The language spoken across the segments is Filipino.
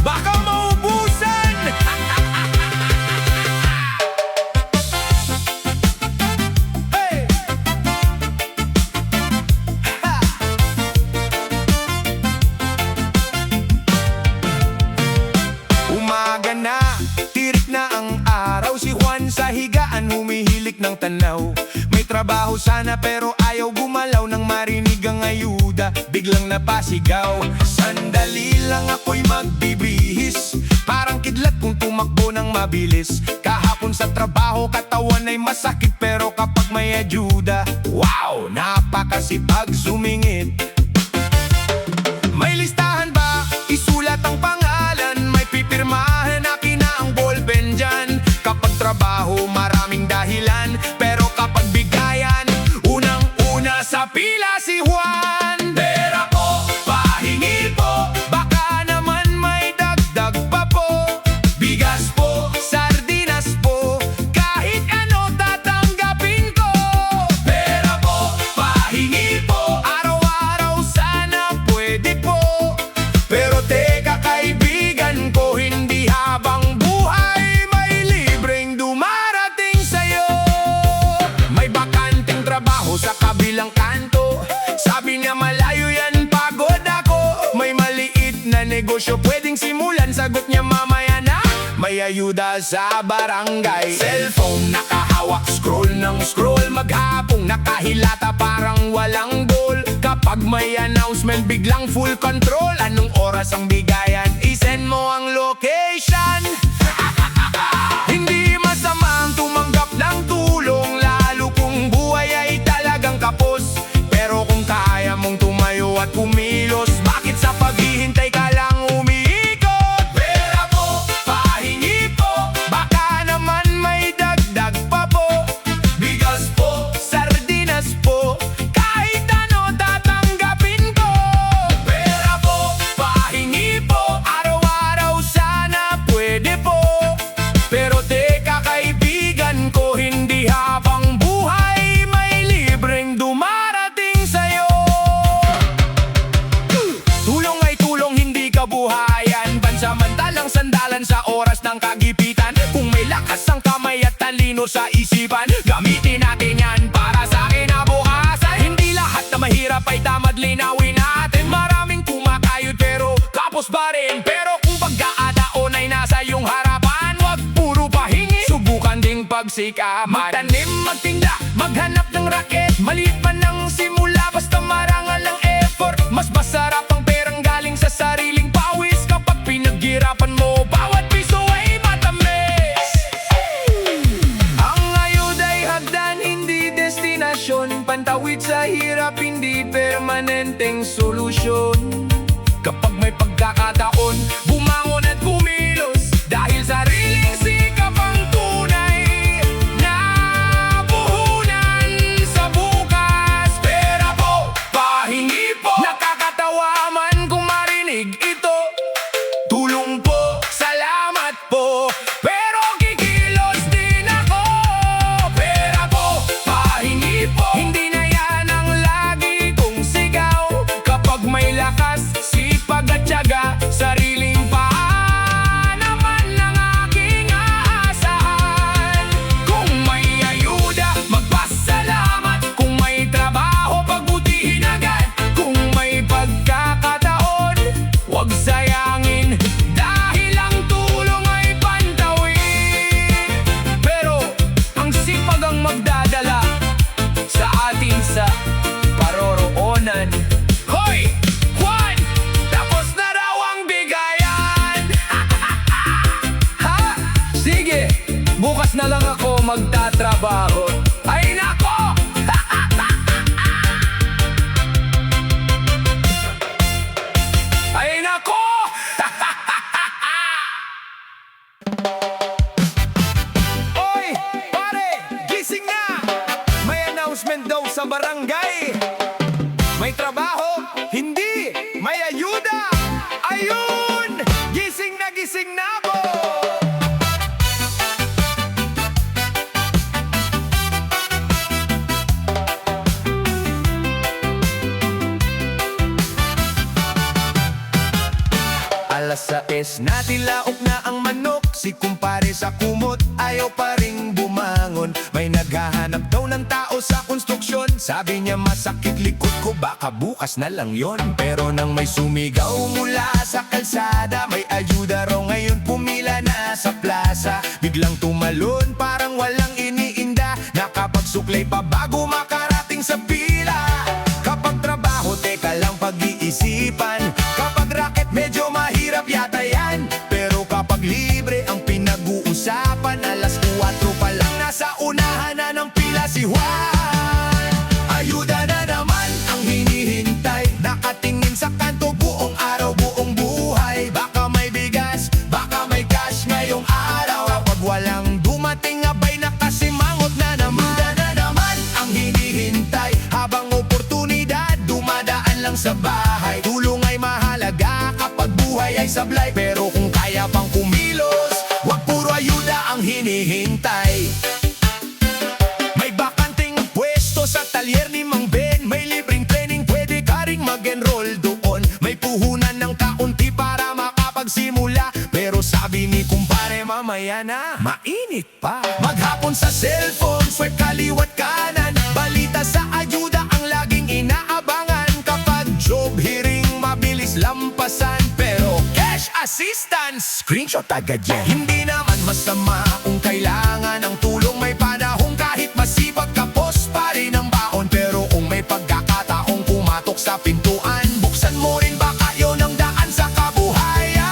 baka maubusan. Hey! Ha! Umaga na, tirik na ang araw. Si Juan sa higaan humihilik ng tanaw. May trabaho sana pero ayaw gumalaw. Nang marinig ang ayuda, biglang napasigaw. Sandali lang ako'y magbibihis, parang kidlat kung tumakbo ng mabilis. Kahapon sa trabaho katawan ay masakit, pero kapag may ayuda, wow, napakasipag sumingit. May listahan ba? Isulat ang pangalan. May pipirmahan, akin na ang ballpen dyan. Kapag trabaho, maraming dahilan, pero kapag bigayan, unang-una sa pila si Juan. Pera po, pahingi po, baka naman may dagdag pa po. Bigas po, sardinas po, kahit ano tatanggapin ko. Pera po, pahingi po, araw-araw sana pwede po. Pero teka kaibigan ko, hindi habang buhay may libreng dumarating sa'yo. May bakanteng trabaho sa kabilang kanto, sabi niya malayo yan, pagod ako. May maliit na negosyo pwedeng simulan, sagot niya mamaya na. May ayuda sa barangay. Cellphone nakahawak, scroll ng scroll. Maghapong nakahilata, parang walang goal. Kapag may announcement, biglang full control. Anong oras ang bigayan? I-send mo ang location. Hindi masama ang tumanggap ng tulong, lalo kung buhay ay talagang kapos. Pero kung kaya mong tumayo at kumilos, bakit sa paghihintay ka lang umiikot? Pera po, pahingi po, baka naman may dagdag pa po. Bigas po, sardinas po, kahit ano tatanggapin ko. Pera po, pahingi po, araw-araw sana pwede po. Pero teka kaibigan ko, hindi habang buhay may libreng dumarating sa'yo. Tulong ay tulong, hindi kabuhayan. Pansamantalang sandalan sa oras ng kagipitan. Kung may lakas ang kamay at talino sa isipan, gamitin natin yan para sa kinabukasan. Hindi lahat na mahirap ay tamad, linawin natin. Maraming kumakayod pero kapos pa rin. Pero kung pagkakataon ay nasa iyong harapan, wag puro pahingi, subukan ding pagsikapan. Magtanim, magtinda, maghanap ng raket. Maliit man ang simula, basta marangal ang effort. Mas masarap ang perang galing sa sariling pawis. Kapag pinaghirapan mo, bawat piso ay matamis. Ang ayuda'y hagdan, hindi destinasyon. Pantawid sa hirap, hindi permanenteng solusyon. Kapag may pagkakataon, bumangon at kumilos, dahil sariling sikap ang tunay na puhunan sa bukas. Pera po, pahingi po, nakakatawa man kung marinig ito. Tulong po, salamat po, pero kikilos din ako. Pera po, pahingi po, hindi na yan ang lagi kong sigaw. Kapag may lakas, sipag at tiyaga, sariling paan naman ang aking aasahan. Kung may ayuda, magpasalamat. Kung may trabaho, pagbutihin agad. Kung may pagkakataon, huwag sayangin, dahil ang tulong ay pantawid. Pero ang sipag ang magdadala sa atin sa paroroonan. Hoy! Juan! Tapos na raw ang bigayan! Ha? Sige, bukas na lang ako magtatrabaho. Ay nako! Ay nako! Oy! Pare! Gising na! May announcement daw sa barangay. May trabaho? Hindi! May ayuda! Ayun! Gising na ako! 6:00 natin laok na ang manok. Si kumpare sa kumot, ayaw pa ring bumangon. May naghahanap daw ng tao sa konstruksyon. Sabi niya masakit likod ko, baka bukas na lang yon. Pero nang may sumigaw mula sa kalsada, may ayuda raw ngayon pumila na sa plaza. Biglang tumalon, parang walang iniinda. Nakapagsuklay pa bago makarating sa pila. Kapag trabaho, teka lang pag-iisipan. Kapag racket, medyo mahirap yata yan. Pero kapag libre ang pinag-uusapan, 4:00 pa lang nasa unahan na ng pila si Juan. Ayuda na naman ang hinihintay. Nakatingin sa kanto buong araw, buong buhay. Baka may bigas, baka may cash ngayong araw. Kapag walang dumating, abay nakasimangot na naman. Ayuda na naman ang hinihintay. Habang oportunidad, dumadaan lang sa bahay. Tulong ay mahalaga kapag buhay ay sablay. Pero kung kaya pang kumilos, wag puro ayuda ang hinihintay. May bakanting pwesto sa talyer ni Mang Ben. May libreng training, pwede ka ring mag-enroll doon. May puhunan ng kaunti para makapagsimula. Pero sabi ni kumpare, mamaya na, mainit pa. Maghapon sa cellphone, swipe kaliwat kanan. Balita sa ayuda ang laging inaabangan. Kapag job hearing, mabilis lampasan. Pero cash assistance, screenshot agad yan. Hindi naman masama kung kailangan ng tulong. May panahon kahit masipag kapos pa rin ang baon. Pero kung may pagkakataong pumatok sa pintuan, buksan mo rin, baka yun ang daan sa kabuhayan.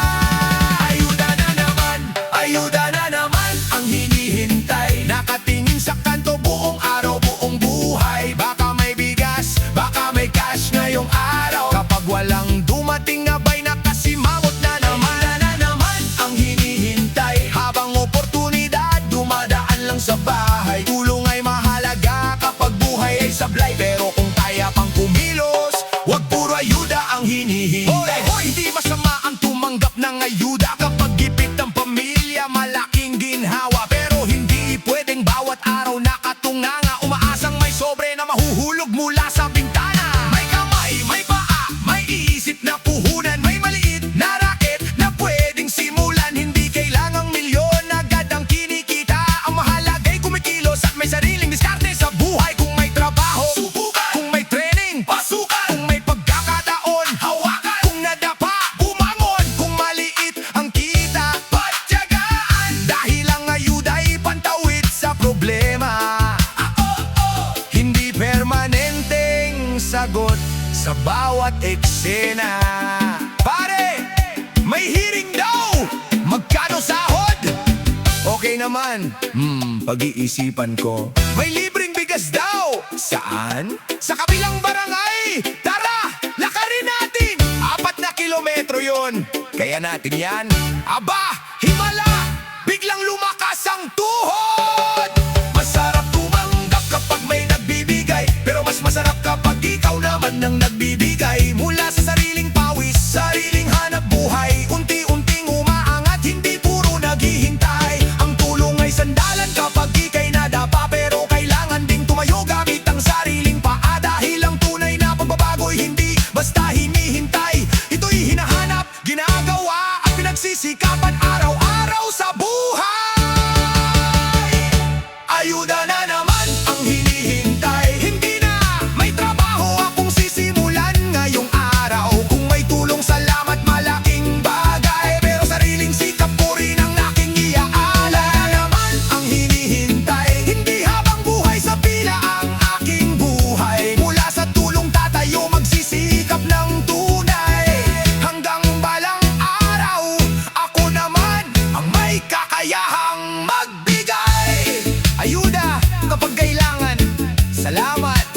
Ayuda na naman ang hinihintay. Nakatingin sa kanto buong araw, buong buhay. Baka may bigas, baka may cash ngayong araw. Kapag walang dumating, abay nakasimangot na naman. Ayuda na naman ang hinihintay. Habang oportunidad, dumadaan lang sa bahay. Tulong ay mahalaga kapag buhay ay sablay. Pero kung kaya pang kumilos, wag puro ayuda ang hinihintay. Hoy, hindi masama ang tumanggap ng ayuda. Kapag gipit ang pamilya, malaking ginhawa. Pero hindi pwedeng bawat araw nakatunganga. Umaasang may sobre na mahuhulog mula sa bintana. May kamay, may paa, may isip na puhunan. May maliit na racket na pwedeng simulan. Hindi kailangang milyon agad ang kinikita. Ang mahalagay kumikilos at may sariling diskarte sa buhay. Kung may trabaho, subukan. Kung may training, pasukan. Kung may pagkakataon, hawakan. Kung nadapa, bumangon. Kung maliit ang kita, patyagaan. Dahil ang ayuda ay pantawid sa problema. Hindi permanenteng sagot sa bawat eksena. Pare, may hearing daw. Magkano sahod? Okay naman. Pag-iisipan ko. May libreng bigas daw. Saan? Sa kabilang barangay. Tara, lakarin natin. 4 kilometro yon. Kaya natin yan. Aba, himala. Biglang lumakas ang tuhod. Masarap tumanggap kapag may nagbibigay. Pero mas masarap kapag ikaw naman ang nagbibigay. Mula sa sariling pawis, sariling hanap buhay. Unti-unting umaangat, hindi puro naghihintay. Ang tulong ay sandalan kapag ika'y nadapa. Pero kailangan ding tumayo gamit ang sariling paa. Dahil ang tunay na pagbabago'y hindi basta hinihintay. Ito'y hinahanap, ginagawa at pinagsisikapan araw-araw sa buhay. Ayuda na naman ang hinihintay. Hindi na may trabaho akong sisimulan ngayong araw. Kung may tulong, salamat, malaking bagay. Pero sariling sikap ko rin ang aking iaalay. Ayuda na naman ang hinihintay. Hindi habang buhay sa pila ang aking buhay. Mula sa tulong tatayo, magsisikap ng tunay. Hanggang balang araw, ako naman ang may kakayahang magbigay. Ayuda kapag kailangan, salamat.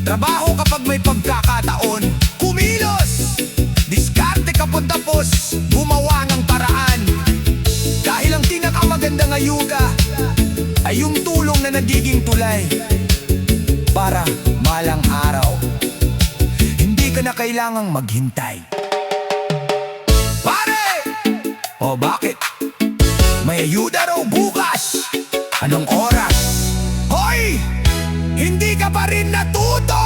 Trabaho kapag may pagkakataon, kumilos. Diskarte kapag tapos, gumawa ng paraan. Dahil ang pinakamagandang ayuda ay yung tulong na nagiging tulay para malang araw. Hindi ka na kailangang maghintay. Pare! O bakit? May ayuda raw bukas. Anong oras? Hoy! Hindi ka pa rin natuto!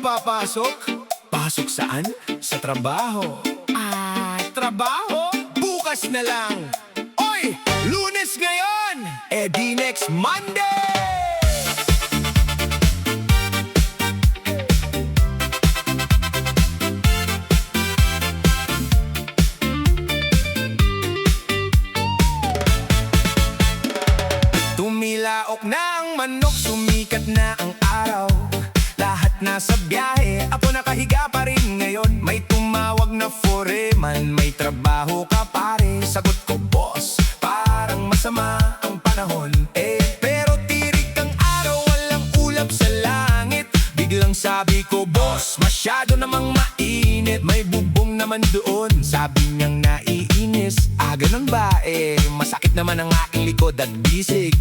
papasok? Pasok saan? Sa trabaho. Trabaho? Bukas na lang. Oy! Lunes ngayon! Eh di next Monday! Tumilaok na ang manok, sumikat na ang araw. Lahat nasa biyahe, ako nakahiga pa rin ngayon. May tumawag na foreman, may trabaho ka pare. Sagot ko, boss, parang masama ang panahon. Pero tirik ang araw, walang ulap sa langit. Biglang sabi ko, boss, masyado namang mainit. May bubong naman doon, sabi niyang naiinis. Ganun ba? Masakit naman ang aking likod at bisig.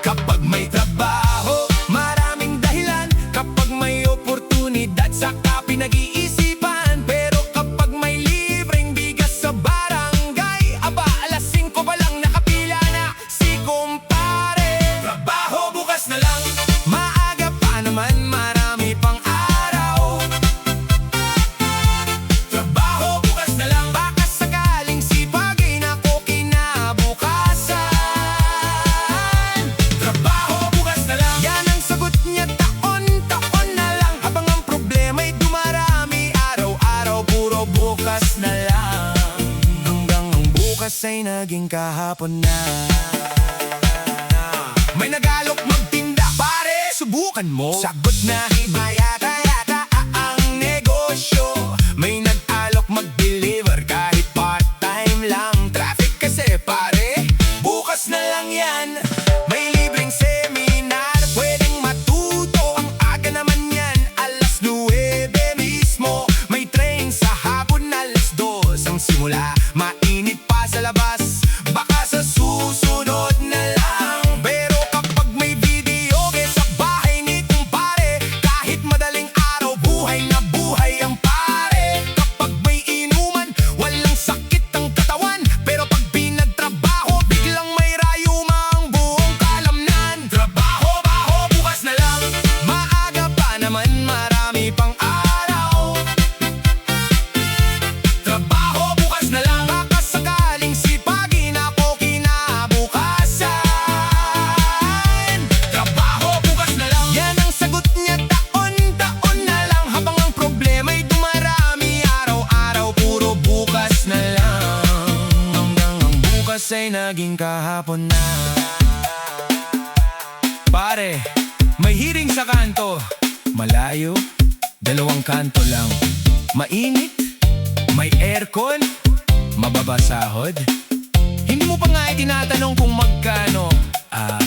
Kapag may trabaho, maraming dahilan. Kapag may oportunidad, saka pinag-iisipan. Pero kapag may libreng bigas sa barangay, aba, alas 5 pa lang nakapila na si kumpare. Trabaho bukas na lang, maaga pa naman, marami pang araw. Trabaho bukas na lang, baka sakaling sipagin ako kinabukasan. Trabaho bukas na lang, yan ang sagot niya taon-taon na lang. Habang ang problema'y dumarami, araw-araw puro bukas na lang. Hanggang ang bukas ay naging kahapon na. May nagalok magtinda, pare, subukan mo. Sagot na himayata-yata ang negosyo. May nag-alok mag-deliver kahit part-time lang. Traffic kasi pare, bukas na lang yan. May libreng seminar, pwedeng matuto. Ang aga naman yan, alas 9 mismo. May train sa hapon, alas 2 ang simula. Mainit pa sa labas, baka sa susunod na lang. Pero kapag may video sa bahay ni kumpare, kahit madaling araw, buhay na buhay ang pare. Kapag may inuman, walang sakit ang katawan. Pero pag pinagtrabaho, biglang may rayuma ang buong kalamnan. Trabaho, baho, bukas na lang, maaga pa naman, marami pang araw. Trabaho bukas na lang, baka sakaling sipagin ako kinabukasan. Trabaho bukas na lang, yan ang sagot niya taon-taon na lang. Habang ang problema'y dumarami, araw-araw puro bukas na lang. Hanggang ang bukas ay naging kahapon na. Pare, may hearing sa kanto. Malayo, 2 kanto lang. Mainit, may aircon, mababa sahod. Hindi mo pa nga tinatanong kung magkano.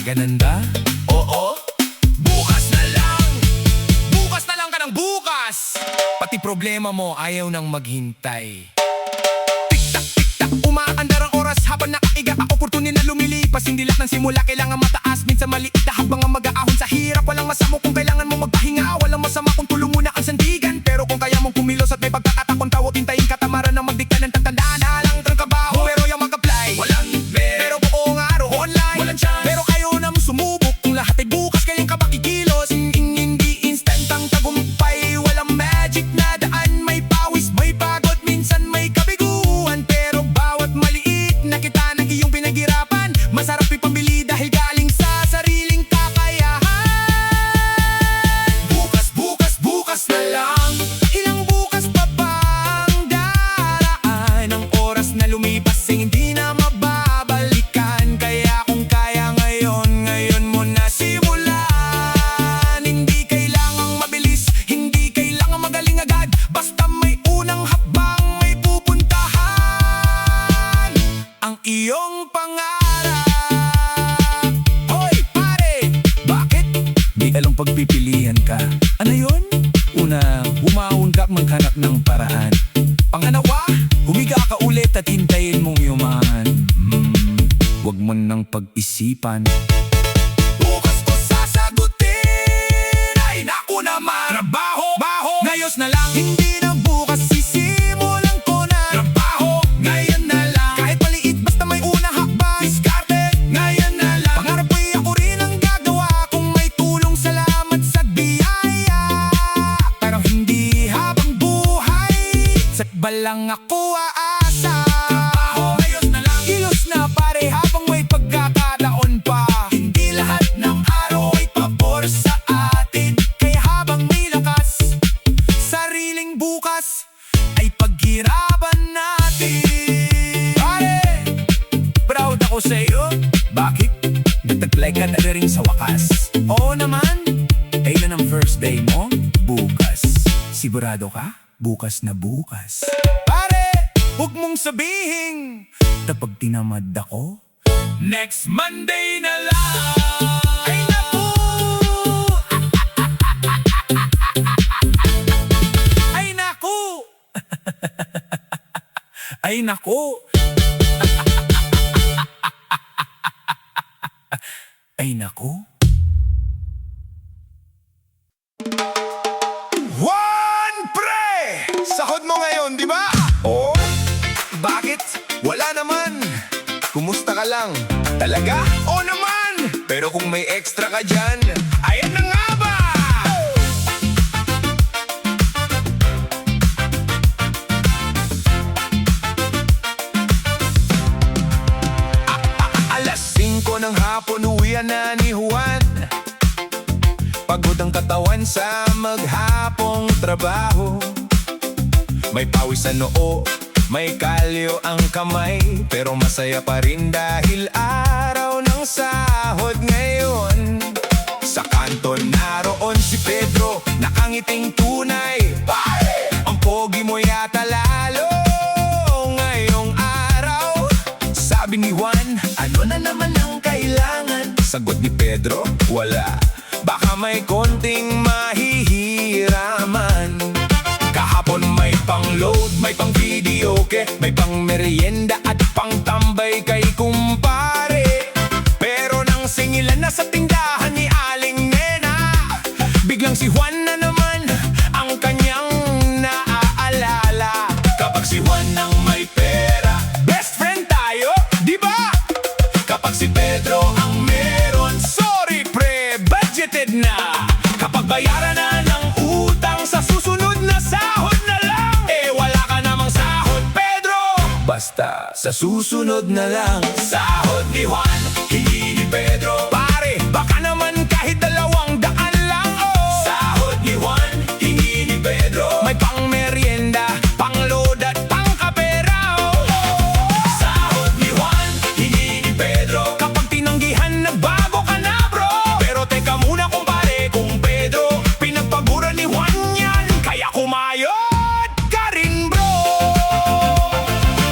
Ganun ba? Oo, bukas na lang. Bukas na lang ka ng bukas. Pati problema mo ayaw nang maghintay. Tik-tak, tik-tak, umaandar ang oras habang nakaiga. Oportunidad na lumilipas, hindi lahat ng simula kailangan mataas. Minsan maliit na habang ang mag-aahon sa hirap. Walang masama kung kailangan mo magpahinga. Walang masama kung tulong muna ang sandigan. Pero kung kaya mong kumilos at may pagkakatakon, tawag hintayin katamaran ng magdikta ng tagtandaan. Halang trabaho, pero yung mag-apply walang pero buong araw online, walang chance. Pero kayo na mo sumubok, kung lahat ay bukas kayang kapakikilos. Hindi instant ang tagumpay, walang magic na daan. May pawis, may pagod, minsan may kabiguan. Pero bawat maliit na kita ng iyong pinaghirapan, masarap ipambili dahil galing sa sariling kakayahan. Bukas, bukas, bukas na lang. Ilang bukas pa bang daraan? Ang oras na lumipas ay hindi na mababalikan. Kaya kung kaya ngayon, ngayon mo na simulan. Hindi kailangang mabilis, hindi kailangang magaling agad. Basta may unang hakbang, may pupuntahan. Ang iyong pangarap. Hoy pare, bakit? Di ka lang pagpipilian ka. Ano yun? Una, umahon ka at maghanap ng paraan. Pangalawa, humiga ka ulit at hintayin mong yumahan. Huwag mo nang pag-isipan. Bukas ko sasagutin. Ay naku naman. Trabaho, baho, ngayos na lang. Hindi na bukas, sisimulan ko na. Trabaho, ngayon na lang. Kahit maliit, basta may unang hakbang. Diskarte, ngayon na lang. Pangarap ay ako rin ang gagawa. Kung may tulong, salamat sa biyaya. Pero hindi lang ako aasa. Ayos na lang, kilos na pare habang may pagkakataon pa. Hindi lahat ng araw ay pabor sa atin. Kaya habang may lakas, sariling bukas ay paghirapan natin. Pare, proud ako sa'yo. Bakit? Nagtaglay ka na rin sa wakas. Oo naman, kailan ang first day mo? Bukas. Sigurado ka? Bukas na bukas. Pare, huwag mong sabihin kapag tinamad ako, next Monday na lang. Ay naku! Ay naku! Ay naku! Ay naku! Sahod mo ngayon, di ba? Oo. Bakit? Wala naman. Kumusta ka lang? Talaga? Oo naman. Pero kung may extra ka dyan, ayan na nga ba? Alas 5 ng hapon, uwian na ni Juan. Pagod ang katawan sa maghapong trabaho. May pawis sa noo, may kalyo ang kamay, pero masaya pa rin dahil araw ng sahod ngayon. Sa kanto naroon si Pedro, nakangiting tunay. Pare! Ang pogi mo yata lalo ngayong araw. Sabi ni Juan, ano na naman ang kailangan? Sagot ni Pedro, wala. Baka may konting mahihiraman. Kahapon may pang-load, may pang-videoke, may pang-merienda at pang-tambay kay kumpare. Pero nang singilan na sa tindahan ni Aling Nena, biglang si Juan na naman ang kanyang naaalala. Kapag si Juan ang may pera, best friend tayo, di ba? Kapag si Pedro ang meron, sorry pre, budgeted na. Kapag bayaran na ng utang sa susunod na sahod na lang, eh wala ka namang sahod, Pedro. Basta sa susunod na lang, sahod ni Juan, hingi ni Pedro. Pare, baka naman kahit 200 lang, oh. Sahod ni Juan, hingi ni Pedro. May pang-merienda, pang-load at pang-kapera, oh. Sahod ni Juan, hingi ni Pedro. Kapag tinanggihan na bago ka na, bro. Pero teka muna kumpare, kung Pedro pinagpagura ni Juan yan, kaya kumayod ka rin, bro.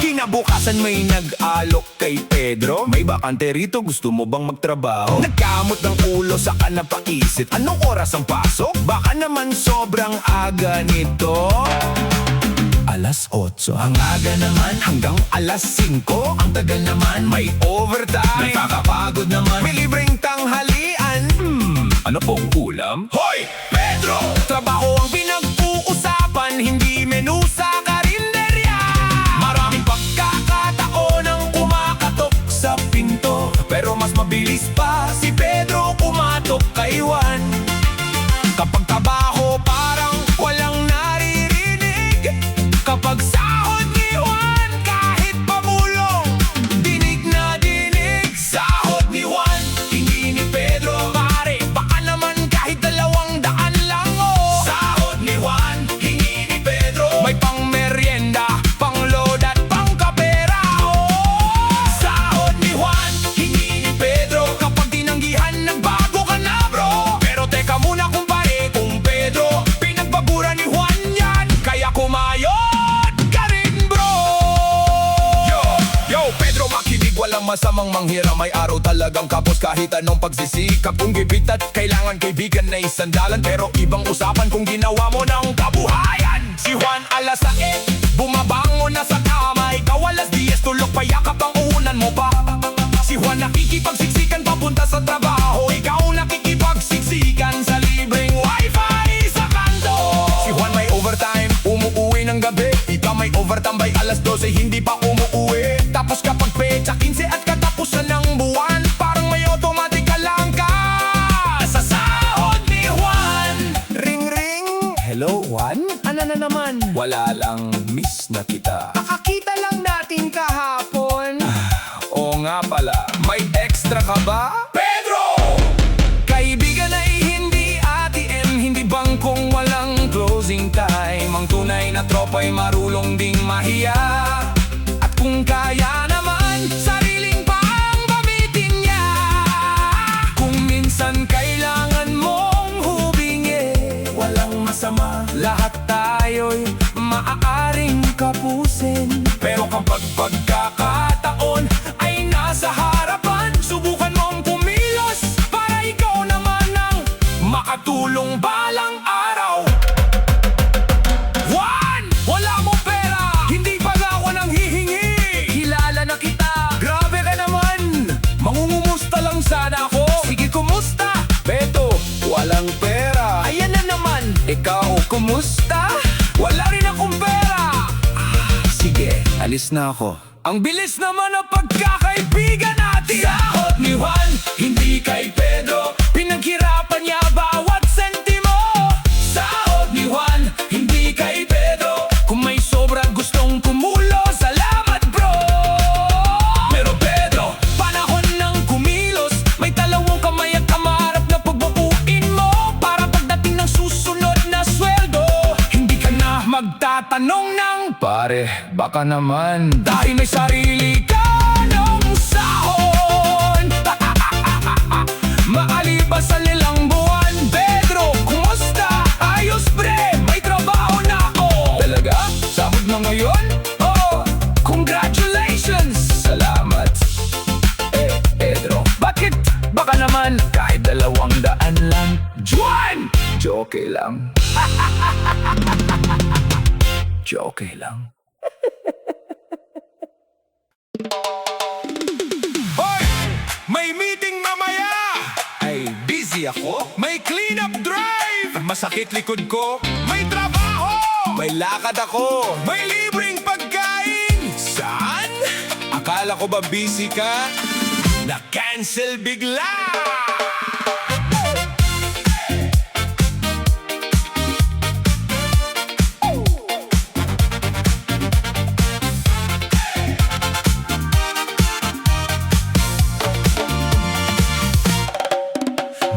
Kinabukasan may nag-alok kay Pedro. May bakante rito, gusto mo bang magtrabaho? Nagkamot ng ulo, saka napaisip, anong oras ang pasok? Baka naman sobrang aga nito. Alas 8, ang aga naman hanggang alas 5. Ang tagal naman, may overtime, nakakapagod naman, may libreng tanghalian. Ano pong ulam? Hoy, Pedro! Trabaho ang pinag-uusapan, hindi menu sa karinderya. Maraming pagkakataon ang kumakatok sa pinto, pero mas mabilis pa si Pedro kumatok kay Juan. Kapag trabaho parang walang naririnig, kapag sahod ni Juan kahit pamulong, dinig na dinig. Sahod ni Juan, hingi ni Pedro. Pare, baka naman kahit 200 lang, oh. Sahod ni Juan, hingi ni Pedro. May pang-merienda, pang-load at pang-kapera, oh. Sahod ni Juan, hingi ni Pedro. Kapag tinanggihan nagbago ka na, bro. Pero teka muna kumpare, kung Pedro pinagpagura ni Juan yan, kaya kumayod ka rin, bro. Yo, Pedro, makinig, walang masamang manghiram. May araw talagang kapos kahit anong pagsisikap. Kung gibit at kailangan kaibigan na isandalan, pero ibang usapan kung ginawa mo ng kabuhayan. Si Juan alas 8, bumabangon na sa kama. Ikaw alas 10, tulog pa yakap ang unan mo pa. Si Juan nakikipagsiksikan papunta sa trabaho, ikaw nakikipagsiksikan sa libreng wifi sa kanto. Si Juan may overtime, umuuwi ng gabi. Ikaw may overtambay alas 12, hindi pa umuuwi. Tapos kapag petsa 15 at katapusan ng buwan, parang may automatic alarm ka sa sahod ni Juan. Ring ring. Hello Juan? Ano na naman? Wala lang, miss na kita. Kakakita lang natin kahapon. Oo nga pala, may extra ka ba? Pedro! Kaibigan ay hindi ATM, hindi bangkong walang closing time. Ang tunay na tropa'y marulong ding mahiya. At kung kaya naman, sariling pang gamitin niya. Kung minsan kailangan mong humingi, walang masama, lahat tayo'y maaaring kapusin. Pero kapag pagkakataon Ay nasa harapan, subukan mong kumilos para ikaw naman ang makatulong balang araw. Juan! Wala mo pera! Hindi pa ako nang hihingi! Kilala na kita! Grabe ka naman! Mangungumusta lang sana ako! Sige, kumusta? Beto, walang pera. Ayan na naman! Ikaw, kumusta? Wala rin akong pera! Sige, alis na ako. Ang bilis naman ang pagkakaibigan natin! Sahot ni Juan, hindi kay Pedro. Pinaghirapan niya bawat sentimo. Sahot ni Juan, hindi kay Pedro. Kung may sobra gustong kumulo, salamat bro! Pero Pedro, panahon ng kumilos. May talawang kamay at kamarap na pagbabuin mo. Para pagdating ng susunod na sweldo, hindi ka na magtatanong ng Pare, baka naman. dahil may sarili ka ng sahon. Maalipas sa nilang buwan. Pedro, kumusta? Ayos bre, may trabaho na ako. Talaga? Sahod na ngayon? Oh, congratulations! Salamat. Pedro, Bakit? Baka naman kahit 200 lang. Juan! joke lang. Joke lang. Hoy! May meeting mamaya! Ay, busy ako? May clean-up drive! Masakit likod ko! May trabaho! May lakad ako. May libreng pagkain! Saan? Akala ko ba busy ka? Na-cancel bigla!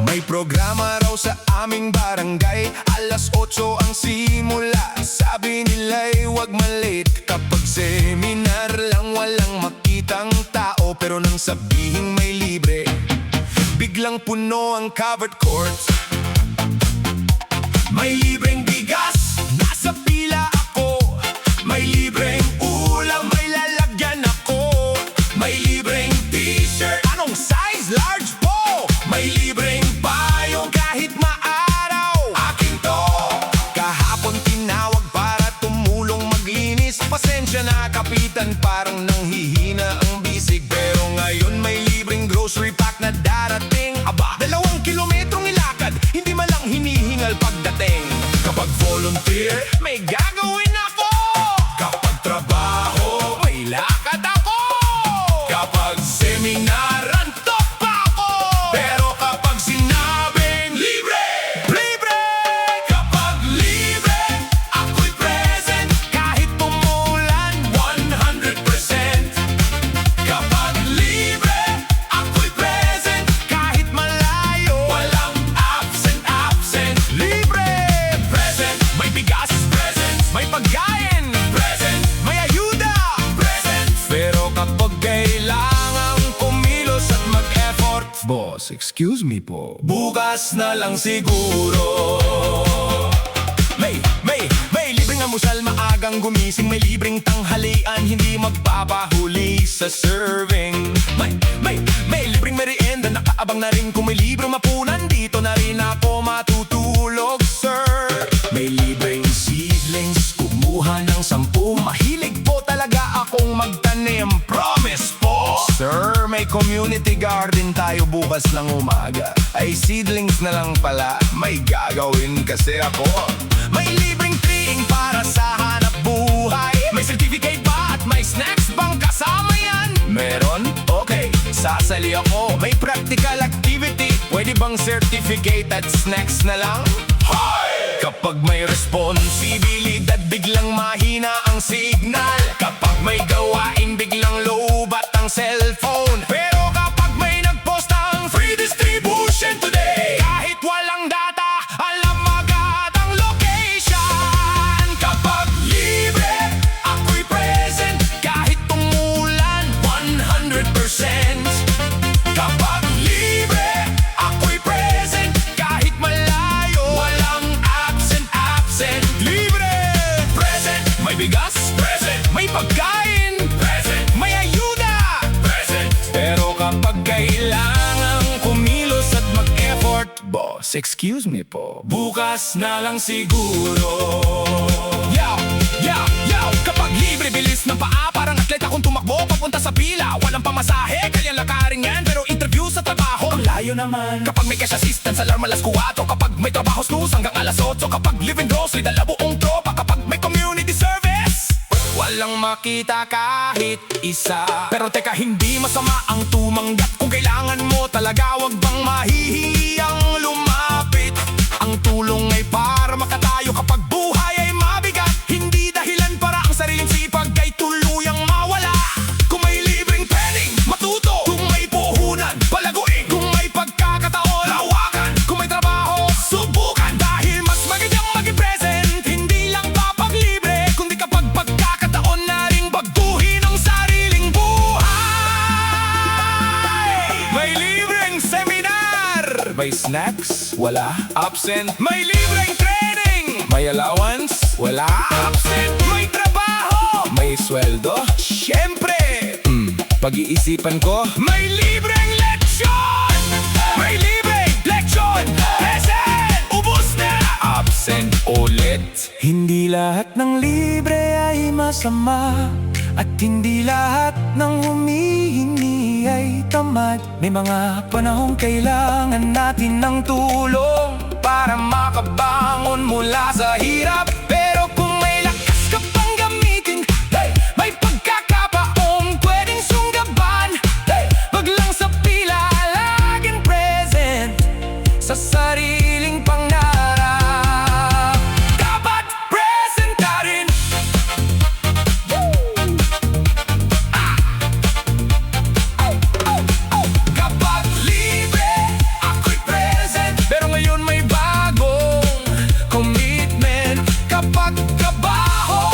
May programa raw sa aming barangay. Alas 8 ang simula. Sabi nila'y wag malate. Kapag seminar lang walang makitang tao. Pero nang sabihing may libre, biglang puno ang covered court. May libreng bigas! Nasa pila ako. May libreng ulam, may lalagyan ako. May libreng t-shirt! Anong size? Large po. May libreng payong kahit maaraw. Akin to! Kahapon tinawag para tumulong maglinis. Pasensya na kapitan, parang nanghihina ang bisig. Pero ngayon may libreng grocery pack na darating. Aba, 2 kilometrong ilakad, hindi malang hinihingal pagdating. Kapag volunteer, May gagawin ako. kapag trabaho, May lakad ako. kapag seminar, Rantok pa ako. pero kapag sinabing libre, Libre. kapag libre, ako'y present, Kahit tumulan. 100%. Kapag libre, ako'y present, Kahit malayo. walang absent. Libre. Present, may bigas, present, May pagkain. present, May ayuda. present. Pero kapag kailangan kumilos at mag-effort, Boss, excuse me po. Bukas na lang siguro. May libreng almusal, maagang gumising. May libreng tanghalian, hindi magpapahuli sa serving. May libreng merienda, nakaabang na rin. Kung may libre mapunan, dito na rin ako matutulog, sir. May libreng seedlings, kumuha ng 10. Mahilig po talaga akong magtanim, promise po. Sir, may community garden tayo bukas ng umaga. Ay seedlings na lang pala, may gagawin kasi ako. May libreng treeing para sa hanap buhay. May certificate ba at may snacks bang kasama yan? Meron? Okay, sasali ako. May practical activity, pwede bang certificate at snacks na lang? Hoy! Kapag may responsibilidad, biglang mahina ang signal. Kapag may gawain, biglang lowbat ang cellphone. Pero kapag may nagpost ang free distribution today, kahit walang data, alam agad ang location. Kapag libre, ako'y present. Kahit tumulan, 100%. Kapag libre, ako'y present. Kahit malayo, walang absent. Libre! Present! May bigas? Present! May pagkain? Present! May ayuda? Present! Pero kapag kailangang kumilos at mag-effort, boss, excuse me po, bukas na lang siguro. Yo! Yo! Yo! Kapag libre, bilis ng paa, parang atleta kung tumakbo papunta sa pila. Walang pamasahe, kanyang lakarin yan, pero interview sa trabaho, ang layo naman. Kapag may cash assistance, alarm alas 4. Kapag may trabaho, snooze hanggang alas 8. Kapag live-in grocery, dala buong tropa. Kapag may community service, walang makita kahit isa. Pero teka, hindi masama ang tumanggap. Kung kailangan mo talaga, wag bang mahihiyang lumapit. Ang tulong ay para makatayo kapag buhay ay mabigat. Hindi dahilan para ang sariling sipag ay tuluyang mawala. Kung may libreng training, matuto. Kung may puhunan, palaguin. Kung may pagkakataon, lawakan. Kung may trabaho, subukan. Dahil mas magandang maging present. Hindi lang kapag libre, kundi kapag pagkakataon na ring baguhin ang sariling buhay. May libreng seminar. May snacks? Wala. Absent? May libreng training. May allowance? Wala. Absent? May trabaho? May sweldo? Siyempre! Pag-iisipan ko, may libreng leksyon! May libreng leksyon! Present! Ubus na! Absent ulit. Hindi lahat ng libre ay masama, at hindi lahat ng humihingi ay tamad. May mga panahong kailangan natin ng tulong para makabangon mula sa hirap. Pero kung may lakas ka pang gamitin, may pagkakataong pwedeng sunggaban. Wag lang sa pila, laging present sa sariling pangarap. Dapat present ka rin. Kapag libre, ako'y present. Pero ngayon may bagong commitment. Kapag trabaho,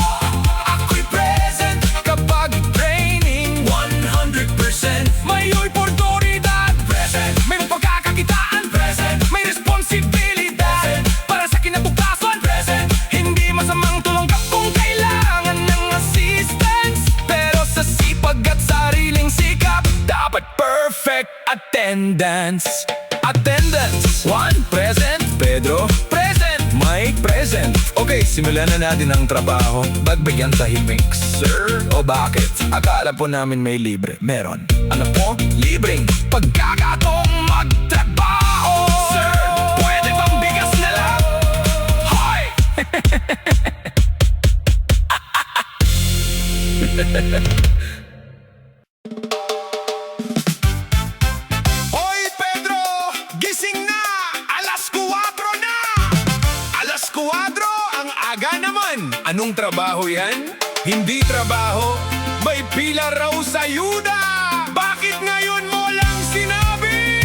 ako'y present. Kapag training, 100%. May oportunidad, present. May pagkakakitaan, present. May responsibilidad, para sa kinabukasan, present. Hindi masamang tumanggap kung kailangan ng assistance. Pero sa sipag at sariling sikap, dapat perfect attendance. Attendance, Juan, present. Pedro, present. Mike, present. Okay, simulan na natin ang trabaho. Bagbigyan tahimik, sir. O bakit? Akala po namin may libre. Meron. Ano po? Libreng pagkakataong magtrabaho. Sir, pwede bang bigas na lang? Hoy! Hoy, Pedro! Gising na! Alas 4 na! Alas 4? Ang aga naman! Anong trabaho yan? Hindi trabaho, may pila raw sa ayuda! Bakit ngayon mo lang sinabi?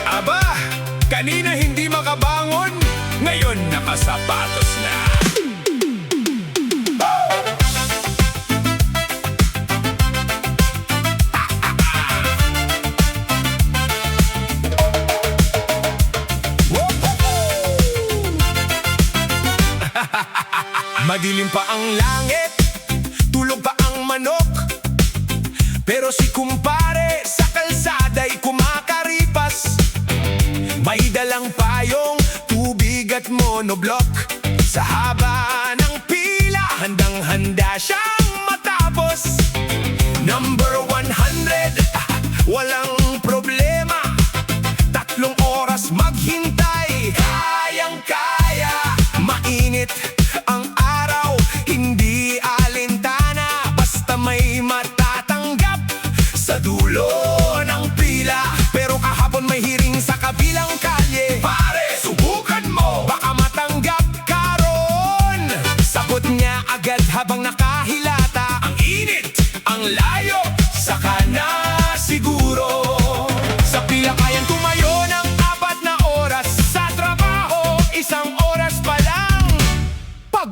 Aba, kanina hindi makabangon, ngayon nakasapatos na! Madilim pa ang langit, tulog pa ang manok. Pero si kumpare sa kalsada'y kumakaripas. May dalang payong, tubig at monoblok. Sa haba ng pila, handang-handa siyang matapos. Number 100, walang problema. 3 oras maghintay, kayang-kaya. Mainit ang araw, hindi alintana. Basta may matatanggap sa dulo ng pila. Pero kahapon may hiring sa kabilang kalye. Pare, subukan mo, baka matanggap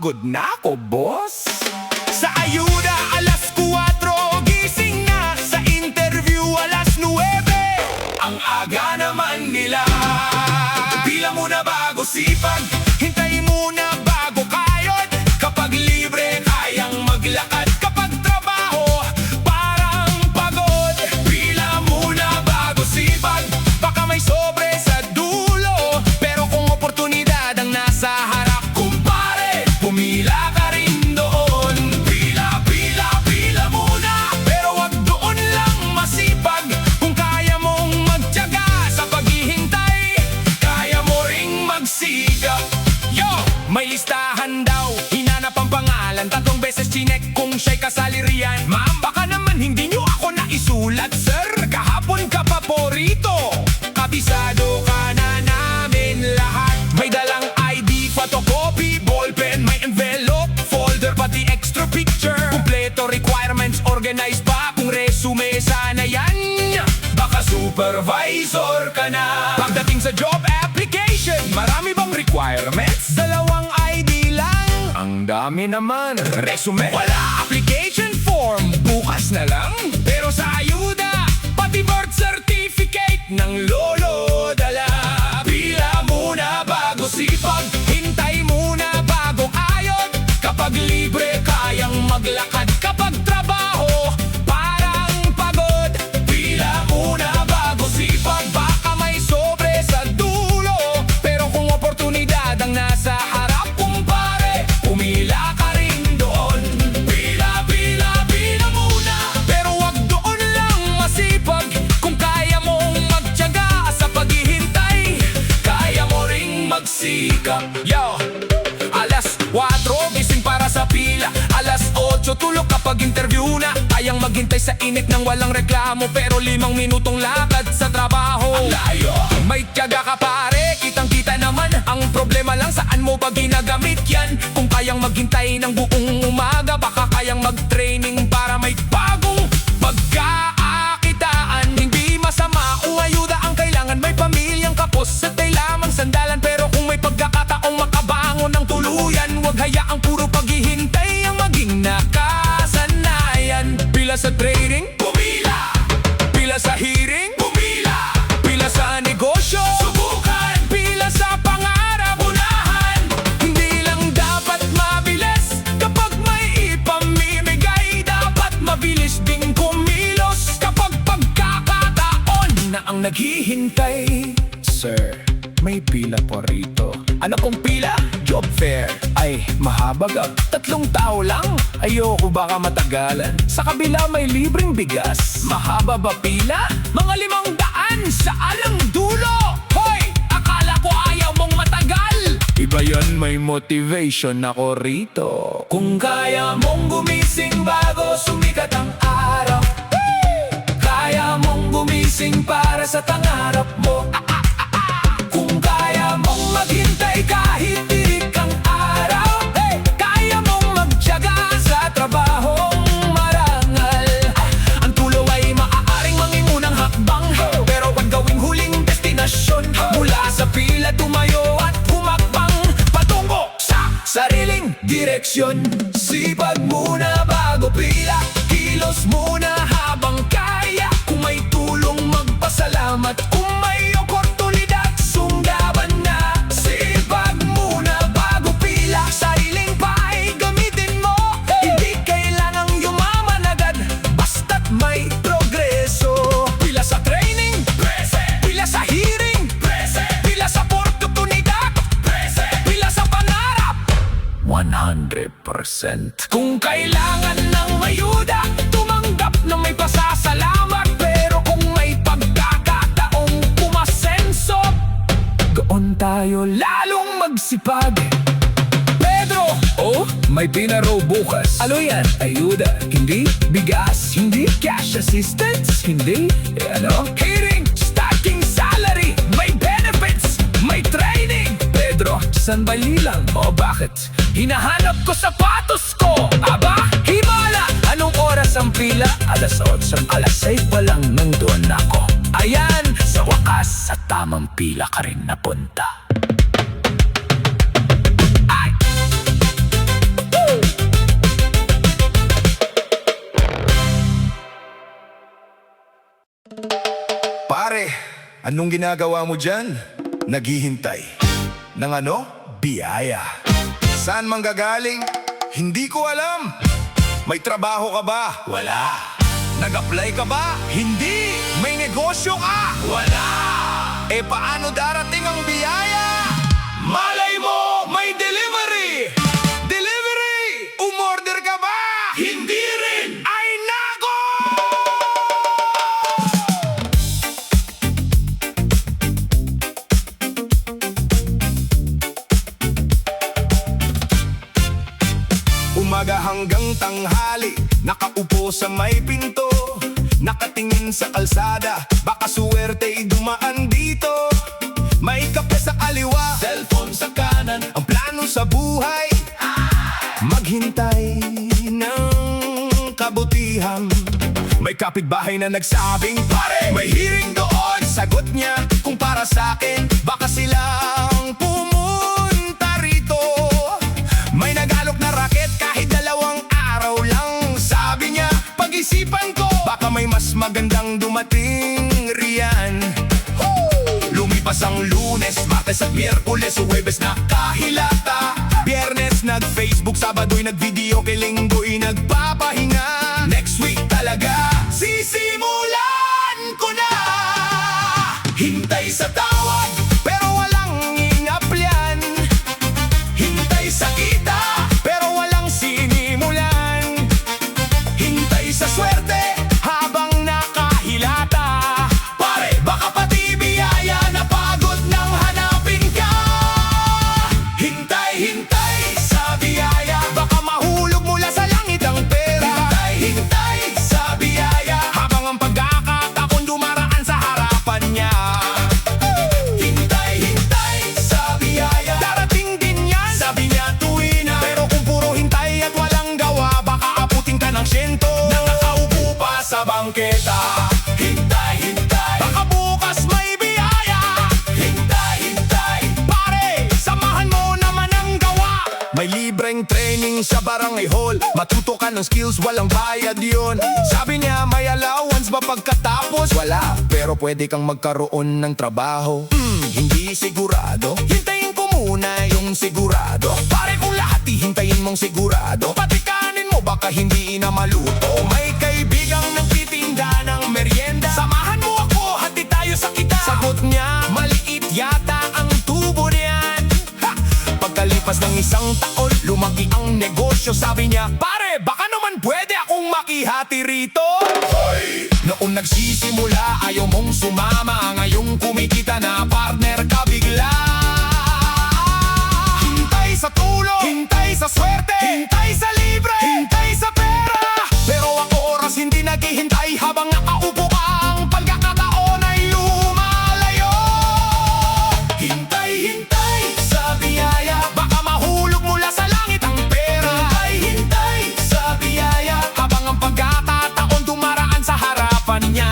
pagod na ako, boss. Sa ayuda, alas 4, gising na. Sa interview, alas 9. Ang aga naman nila. Pila muna bago sipag, Hintay muna bago kayod. kapag libre kayang maglakad. Kapag trabaho, parang pagod. Pila muna bago sipag, Baka may sobre sa dulo, pero kung oportunidad ang nasa harap, kumpare, pumila ka rin doon. Pila, pila, pila muna. pero wag doon lang masipag. Kung kaya mong magtiyaga sa paghihintay, Kaya mo ring magsikap. yo! May listahan daw, hinanap ang pangalan. 3 beses chinek kung siya'y kasali riyan. Ma'am, baka naman hindi nyo ako naisulat, sir. Kahapon ka pa po rito. Kabisado ka na namin lahat. May dalang ID, photocopy, ballpen, may envelope, folder, pati extra picture. Kumpleto requirements, organized pa. Kung resume sana yan. Baka supervisor ka na. Pagdating sa job application, marami bang requirements? 2 ID lang. Ang dami naman. Resume, Wala application form, bukas na lang. Pero sa ayuda, pati birth certificate ng lolo dala. pila muna bago sipag, Hintay muna bago ayod. kapag libre kayang maglakad. Kapag trabaho, parang pagod. Pila muna bago sipag, Baka may sobre sa dulo, pero kung oportunidad ang nasa harap, kumpare, pumila ka rin doon. Pila, pila, pila muna. pero wag doon lang masipag. Kung kaya mong magtiyaga sa paghihintay, Kaya mo ring magsikap. yo! Alas 4, gising para sa pila. Alas 8, tulog kapag interview na. Kayang maghintay sa init ng walang reklamo, pero 5 minutong lakad sa trabaho. Layo, May tiyaga ka pare, kitang-kita naman. Ang problema lang saan mo ba ginagamit yan? Kung kayang maghintay ng buong umaga, baka kayang mag-training para may bagong pagkaakitaan. Hindi masama kung ayuda ang kailangan. May pamilyang kapos at may lamang sandalan. Pero kung may pagkakataong makabangon ng tuluyan, huwag hayaang puro paghihintay ang maging nakasanayan. Pila sa trading, pumila, pila sa hearing, pumila, pila sa negosyo, subukan, pila sa pangarap. unahan. Hindi lang dapat mabilis, kapag may ipamimigay, dapat mabilis ding kumilos. Kapag pagkakataon na ang naghihintay, sir, may pila po rito. Ano pong pila? Job fair. Ay, mahaba ka. 3 tao lang. Ayoko baka matagalan. Sa kabila may libreng bigas. Mahaba ba pila? Mga 500 sa alang dulo. Hoy! Akala ko ayaw mong matagal. Iba yan, may motivation ako rito. Kung kaya mong gumising bago sumikat ang araw, kaya mong gumising para sa pangarap mo. Kung kaya mong maghintay kahit tirik ang araw, Kaya mong magtiyaga sa trabahong marangal. Ang tulo ay maaaring mangimunang hakbang, pero wag gawing huling destinasyon. Mula sa pila tumayo at humakbang patungo sa sariling direksyon. Sipag muna bago pila, kilos muna habang kaya. Kung may tulong magpasalamat, kung may oportunidad sunggaban na. sipag muna bago pila. Sariling paay gamitin mo. Hindi kailangang yumaman agad, basta't may progreso. Pila sa training, Prese, pila sa hearing, prese, pila sa oportunidad, prese. pila sa pangarap. 100%. Kung kailangan ng ayuda, tumanggap na may pasasalamat. Pero kung may pagkakataong umasenso, doon tayo lalong magsipag. Pedro! Oh, may pinaro bukas. Ano yan? Ayuda? Hindi? Bigas? Hindi? Cash assistance? Hindi? Ano? Hearing? Starting salary? May benefits? May training? Pedro, saan ba lilang? O bakit? Hinahanap ko sapatos ko. Aba, himala! Anong oras ang pila? Alas 8, alas 6 pa lang nandun ako. Ayan, sa wakas, sa tamang pila ka rin napunta. Ay! Anong ginagawa mo dyan? Naghihintay. Ng ano? Biyaya. Saan manggagaling? Hindi ko alam. May trabaho ka ba? Wala. Nag-apply ka ba? Hindi. May negosyo ka? Wala. Eh paano darating ang biyaya? Malay mo, may delivery! Delivery! Umorder ka ba? Hindi rin! Ay nako! Umaga hanggang tanghali, nakaupo sa may pinto, nakatingin sa kalsada, baka suwerte'y dumaan dito. May kape sa kaliwa, cellphone sa kanan, ang plano sa buhay, maghintay ng kabutihan. May kapitbahay na nagsabing, pare, may hearing doon. Sagot niya, kung para sa akin, baka silang pumunta rito. May nagalok na raket kahit 2 araw lang. Sabi niya, pag-isipan ko, baka may mas magandang dumating riyan. Lumipas ang Lunes, Martes at Miyerkules, Huwebes nakahilata, Biyernes nag-Facebook, Sabado'y nag-video, kay Linggo'y nagpapahinga. Next week talaga, sisimulan ko na. Hintay sa tawad, pero walang inapplyan. Hintay sa kita, pero walang sinimulan. Hintay sa swerte, habang nakahilata. Pare, baka pati biyaya napagod nang hanapin ka. Hintay, hintay sa biyaya, baka mahulog mula sa langit ang pera. Hintay, hintay sa biyaya, habang ang pagkakataon dumaraan sa harapan niya. Hintay, hintay sa biyaya, darating din yan, sabi niya tuwina. Pero kung puro hintay at walang gawa, baka abutin ka ng 100 na nakaupo pa sa bangketa. Hintay, hintay, baka bukas may biyaya. Hintay, hintay, pare, samahan mo naman ang gawa. May libreng training sa barangay hall, matuto ka ng skills, walang bayad yun. Sabi niya, may allowance ba pagkatapos? Wala, pero pwede kang magkaroon ng trabaho. Hindi sigurado, hintayin ko muna yung sigurado. Pare, kung lahat hihintayin mong sigurado, patikanin mo baka hindi na maluto. May kaibigang nagtitinda ng merienda, samahan mo ako, hati tayo sa kita. Sagot niya, maliit yata ang tubo niyan. Pagkalipas ng 1 taon, lumaki ang negosyo. Sabi niya, pare, baka naman pwede akong makihati rito. Noon nagsisimula, ayaw mong sumama. Ngayong kumikita na, partner ka bigla. Hintay sa tulong, hintay sa swerte, hintay sa libre, hintay sa pera. Pero ang oras hindi naghihintay, habang nakaupo ka, ang pagkakataon ay lumalayo. Hintay, hintay sa biyaya, baka mahulog mula sa langit ang pera. Hintay, hintay sa biyaya, habang ang pagkakataon dumaraan sa harapan niya.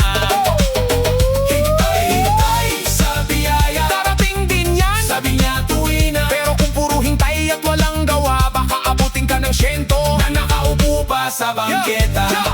Hintay, hintay sa biyaya, darating din yan, sabi niya tuwina. Pero kung puro hintay at walang gawa, baka abutin ka ng 100 na nakaupo pa sa bangketa.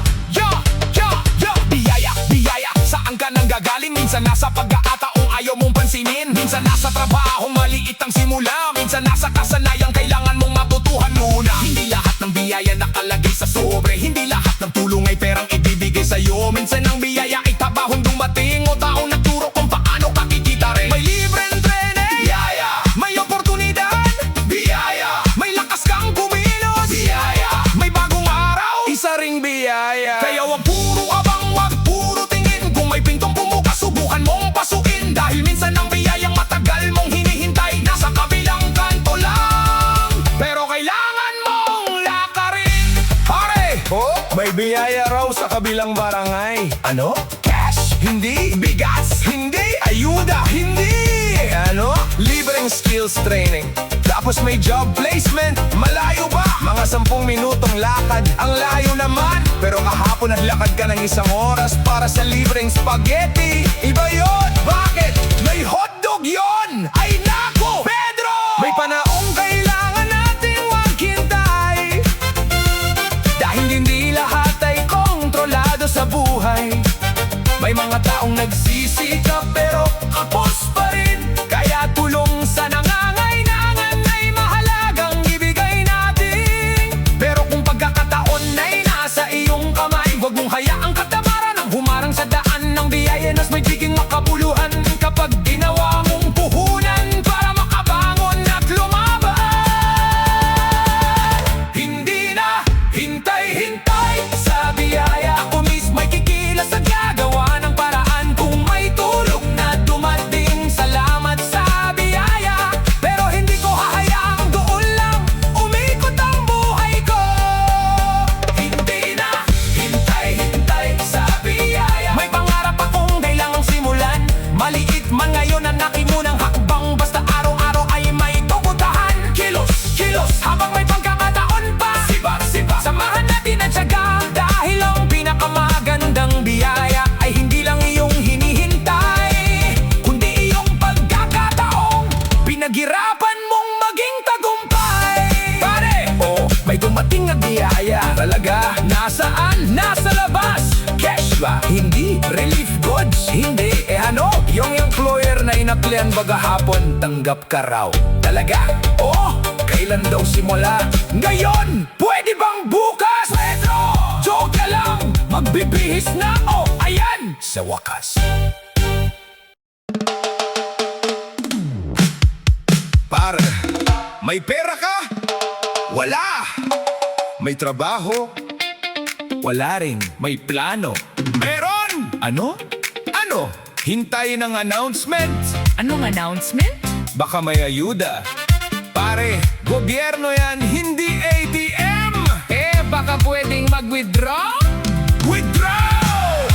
Biyaya, biyaya, saan ka nang gagaling? Minsan nasa pagkakataong ayaw mong pansinin. Minsan nasa trabaho, maliit ang simula. Minsan nasa kasanayang kailangan mong matutuhan muna. Hindi lahat ng biyaya nakalagay sa sobre. Hindi lahat ng tulong ay perang ibibigay sa'yo. Minsan ang biyaya ay tabahong dumating o taong nagturo kung paano kakikita rin. May libreng training, biyaya. May oportunidad, biyaya. May lakas kang kumilos, biyaya. May bagong araw, isa ring biyaya. Kaya wag puro abang, wag puro tingin. Kung may pintong bumukas, subukan mong pasukin. Dahil minsan ang biyayang matagal mong hinihintay, nasa kabilang kanto lang. Pero kailangan mong lakarin. Pare, may biyaya raw sa kabilang barangay. Ano? Cash? Hindi. Bigas? Hindi. Ayuda? Hindi. Ano? Libreng skills training. Tapos may job placement. Malayo ba? Mga 10 minutong lakad. Ang layo naman. Pero kahapon naglakad ka ng 1 oras para sa libreng spaghetti. Iba yun. Bakit? May hotdog yon. Ay nako, Pedro! May panaong kailangan nating maghintay. Dahil hindi lahat ay kontrolado sa buhay. May mga taong nagsisikap pero kapos pa rin. Kaya tulong sa nangangailangan ay mahalagang ibigay natin. Pero kung pagkakataon ay nasa iyong kamay, huwag mong hayaang katamaran ang humarang sa daan ng biyaya nas may biging makabuluhan. Kapag ginawa mong puhunan para makabangon at lumaban, hindi na hintay-hintay sa biyaya. Ako mismo'y kikilos at gagawa ng paraan kung may tulong na dumating. Salamat sa biyaya, pero hindi ko hahayaang doon lang umikot ang buhay ko. Hindi na hintay-hintay sa biyaya. May pangarap akong kailangang simulan, maliit man ngayon ang nakimunang hakbang. Basta araw-araw ay may tugutahan. Kilos, kilos, habang may pagkakataon pa. Sibak, sibak, samahan natin ang tiyaga. Dahil ang pinakamagandang biyaya ay hindi lang iyong hinihintay, kundi iyong pagkakataong pinaghirapan mong maging tagumpay. Pare, oh, may dumating na biyaya. Talaga, nasaan? Nasa labas. Cash ba? Hindi. Relief goods? Hindi. Ano? Yung employer na inaklian baga hapon, tanggap ka raw. Talaga? Oh, kailan daw simula? Ngayon! Pwede bang bukas? Pedro! Joke ka lang! Magbibihis na! Oh, ayan! Sa wakas. Pare, may pera ka? Wala! May trabaho? Wala rin. May plano. Meron! Ano? Ano? Hintayin ang announcement? Anong announcement? Baka may ayuda. Pare, gobyerno yan, hindi ATM! Baka pwedeng mag-withdraw? Withdraw!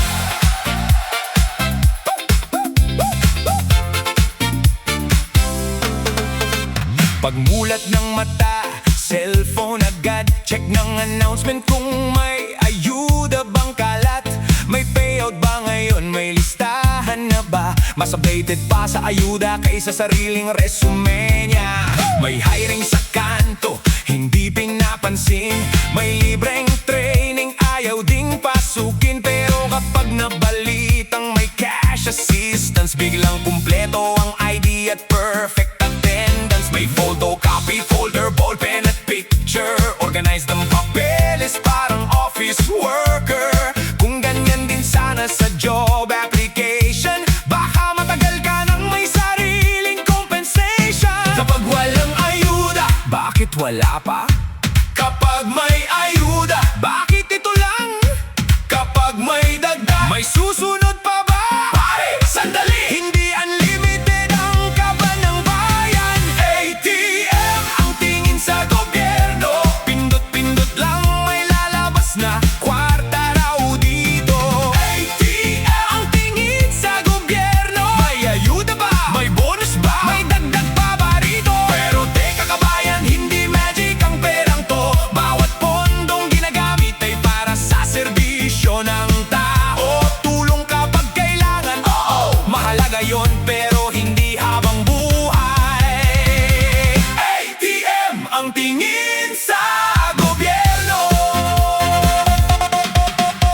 Pagmulat ng mata, cellphone agad. Check ng announcement kung may ayuda bang kalat. May payout ba ngayon? May listahan na ba? Mas updated pa sa ayuda kaysa sariling resume niya. May hiring sa kanto, hindi pinapansin. May libreng training, ayaw ding pasukin. Pero kapag nabalitang may cash assistance, biglang kumpleto ang ID at perfect attendance. May photocopy, folder, ballpen at picture. Organized ang papeles parang office worker. Kung ganyan din sana sa job application, baka matagal ka nang may sariling compensation. Kapag walang ayuda, bakit wala pa? Kapag may ayuda, bakit ito lang? Kapag may dagdag, may susunod pa ba? Pare, sandali! Hindi unlimited ang kaban ng bayan. ATM ang tingin sa gobyerno. Pindot-pindot lang may lalabas na kwarta raw dito. ATM ang tingin sa gobyerno. May ayuda ba? May bonus ba? May dagdag pa ba rito? Pero teka kabayan, hindi magic ang perang to. Bawat pondong ginagamit ay para sa serbisyo ng tao. Tulong kapag kailangan, oo, mahalaga yon pero hindi habang buhay. ATM ang tingin sa gobyerno.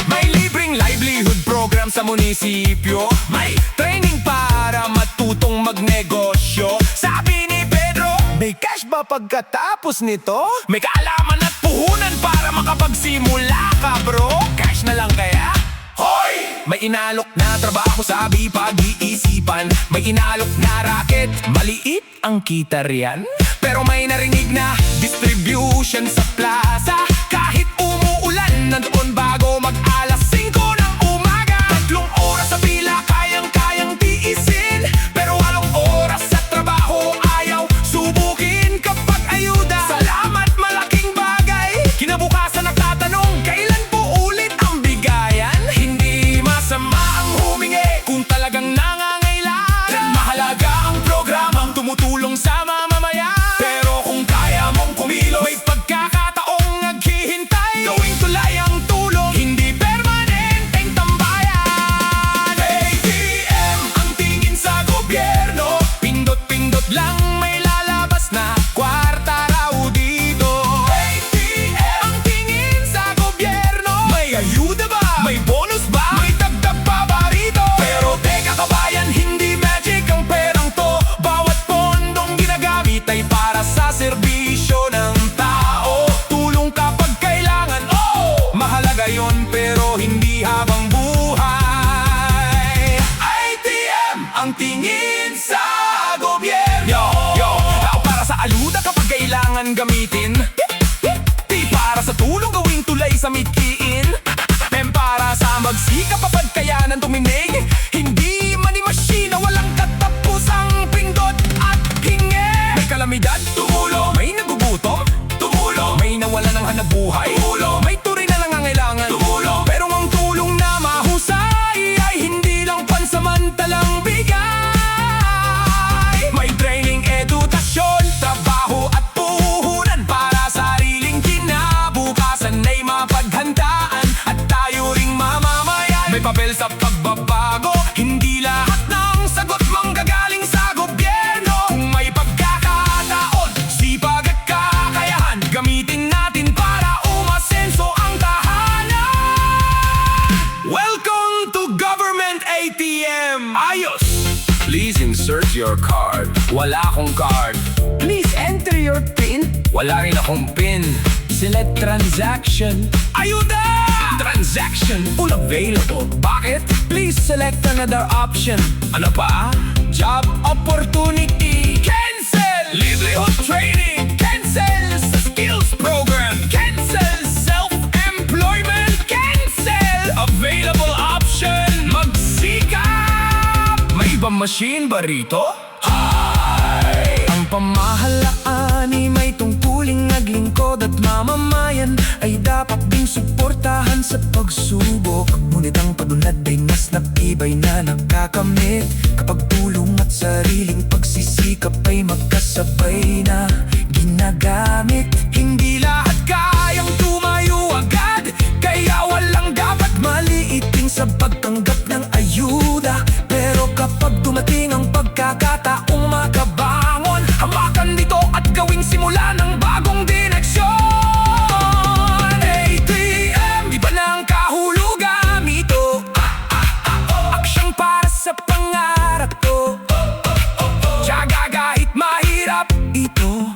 May libreng livelihood program sa munisipyo. May training para matutong magnegosyo. Sabi ni Pedro, may cash ba pagkatapos nito? May kaalaman at puhunan para makapagsimula ka, bro. Cash na lang kaya? Hoy! May inalok na trabaho, sabi pag-iisipan. May inalok na racket, maliit ang kita riyan. Pero may narinig na distribution sa plaza. Kahit umuulan, nandoon bago mag-alas 5 ng umaga. 3 oras sa pila, kayang-kayang tiisin. Pero 8 oras sa trabaho, ayaw subukin kapag ayuda. Salamat, malaking bagay. Kinabukasan nagtatanong, kailan po ulit ang bigayan? Hindi masama ang humingi kung talagang nangangailangan. Mahalaga ang programang tumutulong sa mamamayan. Pero kung kailangan gamitin. Di para sa tulong gawing tulay sa mitkiin. Pem para sa magsikap kapagkayanan tuminig. Hindi mani-machine na walang katapusang pindot at hingi. May kalamidad, tumulong. May nagugutom, tumulong. May nawala ng hanap buhay, tumulong. May turing na nangangailangan, tumulong. Pero ang tulong na mahusay ay hindi lang pansamantalang bigay. May training, edukasyon, trabaho at puhunan para sa sariling kinabukasan ay mapaghandaan at tayo ring mamamayan. May papel sa pagbabago, hindi lahat ng sagot manggagaling sa gobyerno. Kung may pagkakataon, sipag at kakayahan, gamitin natin para umasenso ang tahanan. Welcome to Government ATM! Ayos! Please insert your card. Wala akong card. Please enter your PIN. Wala rin akong PIN. Select transaction. Ayuda! Transaction unavailable. Bakit? Please select another option. Ano pa? Job opportunity. Cancel! Livelihood training. Cancel! Sa skills program. Cancel! Self-employment. Cancel! Available option. Magsikap! May ibang machine ba rito? Ang pamahalaan ay may tungkuling naglingkod at mamamayan ay dapat ding suportahan sa pagsubok. Ngunit ang padunad ay mas nakibay na nakakamit kapag tulong at sariling pagsisikap ay magkasabay na ginagamit. Hindi lahat kayang tumayo agad, kaya walang dapat Maliitin sa pagtanggap ng ayuda, pero kapag dumating ang pagkakataong makabangon, hawakan dito at gawing simula ng bagong direksyon. ATM, iba na ang kahulugan ito. Aksyang para sa pangarap to. Tiyaga kahit mahirap ito.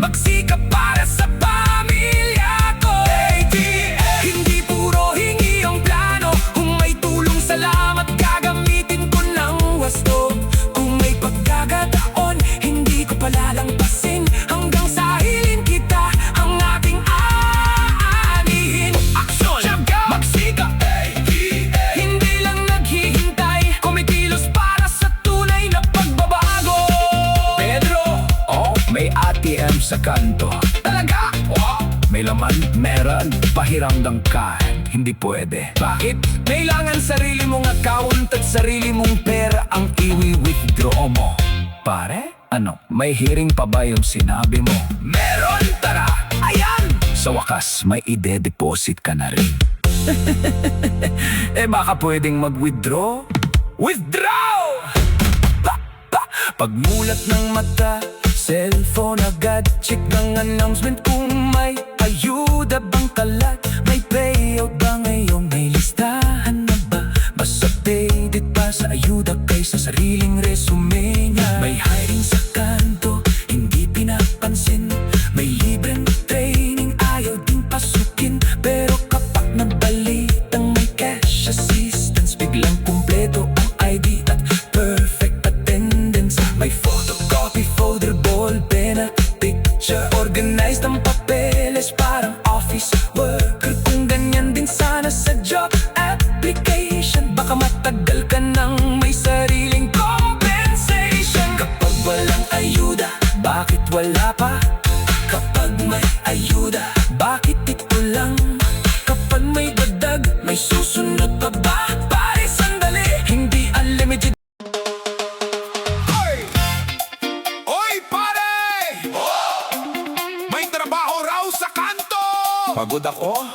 Magsikap para sa pamilya ko. ATM, hindi puro hingi ang plano. Kung may tulong, salamat, gagamitin ko ng wasto. Kung may pagkakataon, hindi ko palalampasin hanggang sa hilin kita ang ating aanihin. Aksyon! Tiyaga! Magsikap! Hindi lang naghihintay, kumikilos para sa tunay na pagbabago. Pedro, may ATM sa kanto. Talaga? May laman, meron, pahiramdam ka. Hindi pwede. Bakit? Kailangan sarili mong account at sarili mong pera ang iwi-withdraw mo. Pare? Ano? May hearing pa ba yung sinabi mo? Meron! Tara! Ayan! Sa wakas, may ide-deposit ka na rin. Baka pwedeng mag-withdraw? Withdraw! pagmulat ng mata, cellphone agad, check ang announcement kung may ayuda bang kalat, may payout ba ngayon, may listahan na ba, mas updated pa sa ayuda kaysa sariling resume niya. May hiring sa kanto, hindi pinapansin, may libreng training, ayaw din pasukin, pero kapag nabalitang may cash assistance, biglang kumpleto ang ID at perfect attendance. May photocopy folder, ball, pen at picture, organized ang papeles parang office worker. Kung ganyan din sana sa job application, baka matagal ka nang may sariling compensation. Kapag walang ayuda, bakit wala pa? Kapag may ayuda, bakit ito lang? Kapag may dadag, may susunod pa ba? Pare, sandali, hindi unlimited. Oy, pare! May trabaho raw sa kanto! Pagod ako,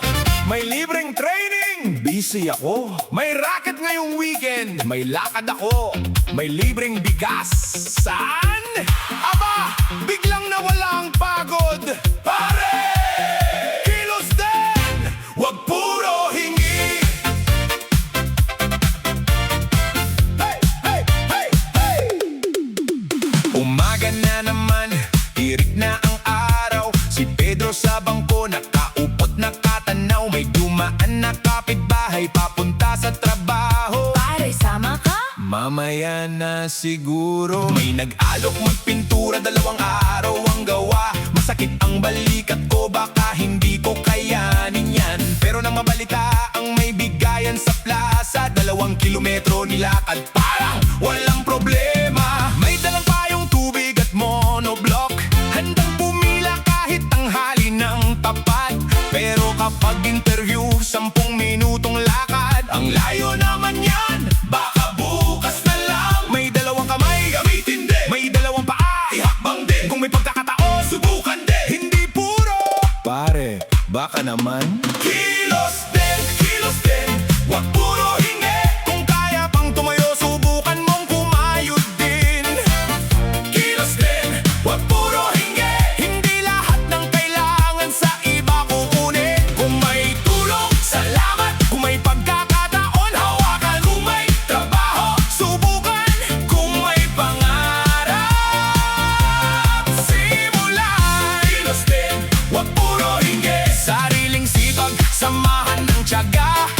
may libreng training, busy ako. May racket ngayong weekend, may lakad ako, may libreng bigas. Saan? Aba, biglang nawala ang pagod. Pare! Kilos din! Wag puro hingi! Hey, hey, hey, hey! Umaga na naman, tirik na ang araw. Si Pedro sa bangko, nakaupot, nakatanaw. May dumaan na kapitbahay, papunta sa trabaho. Pare, sama ka? Mamaya na siguro. May nag-alok magpintura, 2 araw ang gawa. Masakit ang balikat ko, baka hindi ko kayanin yan. Pero nang mabalita ang may bigayan sa plaza, 2 kilometro nilakad parang walang problema. May dalang payong tubig at monoblock, handang pumila kahit tanghali ng tapat. Pero kapag interview, 10 minutong lakad, ang layo naman yan, baka bukas na lang. May 2 kamay, gamitin din. May 2 paa, ihakbang din. Kung may pagkakataon, subukan din. Hindi puro pare, baka naman kilos din, wag puro hingi. Kung kaya pang tumayo, subukan mong kumayod din. Kilos din, wag puro hingi. Hindi lahat ng kailangan sa iba kukunin. Kung may tulong, salamat. Kung may pagkakataon, hawakan. Kung may trabaho, subukan. Kung may pangarap, simulan. Kilos din, wag puro hingi. Sariling sipag, samahan ng tiyaga.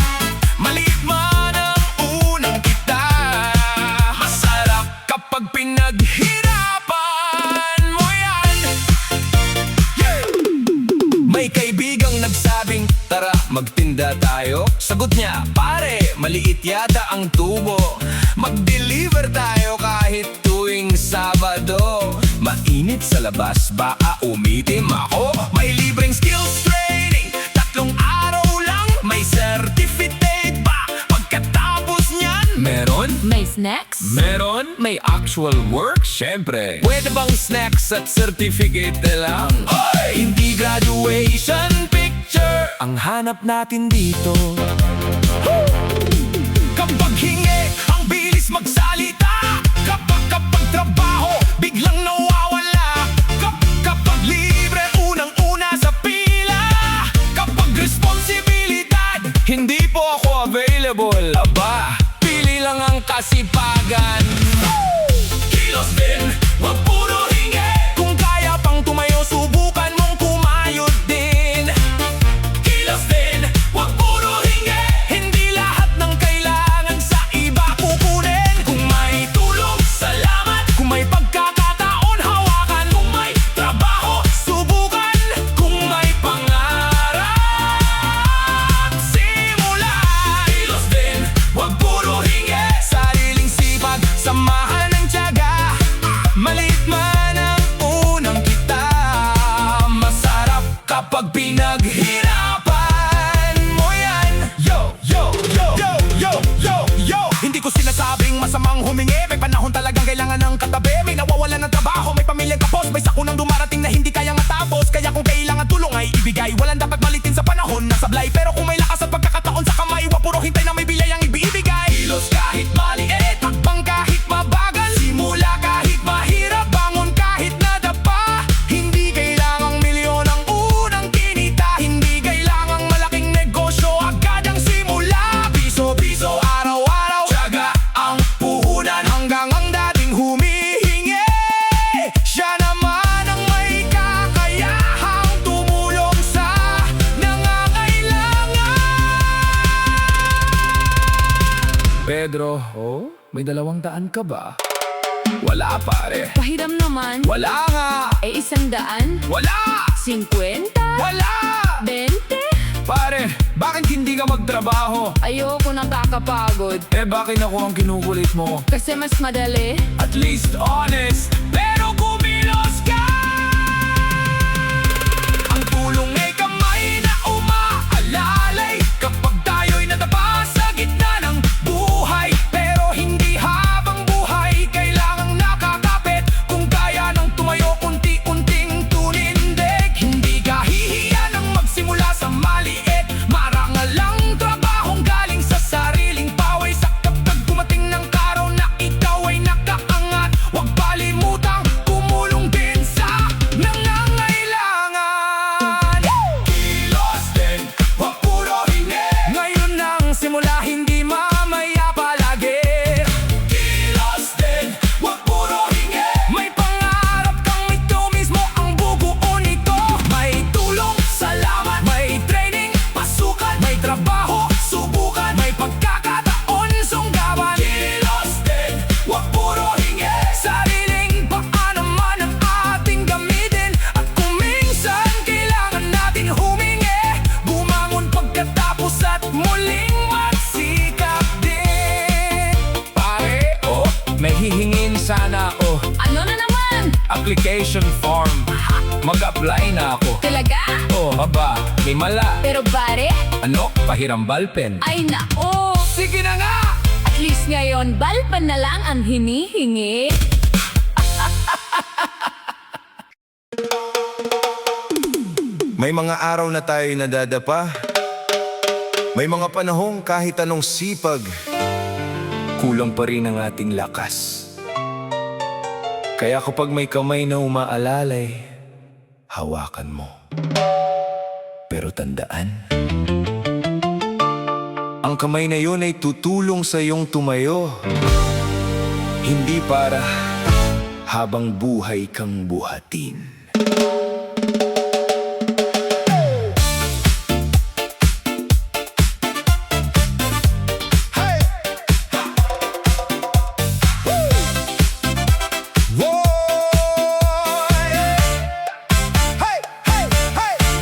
Maliit man ang unang kita, masarap kapag pinaghirapan mo yan. Yeah! May kaibigang nagsabing, tara magtinda tayo. Sagot niya, pare, maliit yata ang tubo. Mag-deliver tayo kahit tuwing Sabado. Mainit sa labas, baka umitim ako. May libreng skills training, 3 araw lang. May certificate ba pagkatapos niyan? Meron? May snacks? Meron? May actual work? Siyempre. Pwede bang snacks at certificate na lang? Hoy! Hindi graduation picture ang hanap natin dito. Kapag hingi, ang bilis magsalita. Kapag trabaho, biglang nawawala. Kapag libre, unang-una sa pila. Kapag responsibilidad, hindi po ako available. Aba, pili lang ang kasipagan. Kilos din, wag puro hingi. Kung kaya pang tumayo, subukan mong kumayod din. Kilos din, wag puro hingi. Hindi lahat ng kailangan sa iba kukunin. Kung may tulong, salamat. Kung may pagkakataon, hawakan. Kung may trabaho, subukan. Kung may pangarap, simulan. Kilos din, wag puro hingi. Sariling sipag, samahan ng tiyaga. Maliit man ang unang kita, masarap kapag pinaghirapan mo yan. Yo, yo, yo, yo, yo, yo, yo. Hindi ko sinasabing masamang humingi. May panahon talagang kailangan ng katabi. May nawawalan ng trabaho, may pamilyang kapos. May sakunang dumarating na hindi kayang matapos. Kaya kung kailangan tulong ay ibigay. Walang dapat malitin sa panahon na sablay. Pero kung may lakas at pagkakataon sa kamay, wag puro hintay na may bilayang ibibigay. Kilos kahit maliit, takbang kahit mabagal. Simula kahit mahirap, bangon kahit nadapa. Hindi kailangang milyon ang unang kinita. Hindi kailangang malaking negosyo, agad ang simula. Piso-piso, araw-araw, tiyaga ang puhunan. Hanggang ang dating humihingi, siya naman ang may kakayahang tumulong sa nangangailangan. Pedro, may 200 ka ba? Wala pare. Pahiram naman. Wala nga. Eh, 100? Wala. 50? Wala. 20? Pare, bakit hindi ka magtrabaho? Ayoko nakakapagod. Eh bakit ako ang kinukulit mo? Kasi mas madali. At least honest, pero kumilos ka. Ang tulong ay kamay na umaalalay kapag tayo'y nadapa sa gitna ng buhay. Pero hindi habang buhay kailangang nakakapit. Kung kaya nang tumayo, unti-unting tunindig. Hindi ka hihiya nang magsimula sa maliit. Marangal lang trabahong galing sa sariling pawis. Sa kapag dumating ng araw na ikaw ay nakaangat, huwag balimutang kumulong din. Recreation Farm. Mag-apply na ako. Talaga? Oh, aba, may mala. Pero pare, Ano? Pahiram ballpen. ay nako! Sige na nga! At least ngayon, balpan na lang ang hinihingi. May mga araw na tayo'y nadadapa. May mga panahong kahit anong sipag, kulang pa rin ang ating lakas. Kaya kapag may kamay na umaalalay, hawakan mo. Pero tandaan, ang kamay na yun ay tutulong sa iyong tumayo. Hindi para habang buhay kang buhatin.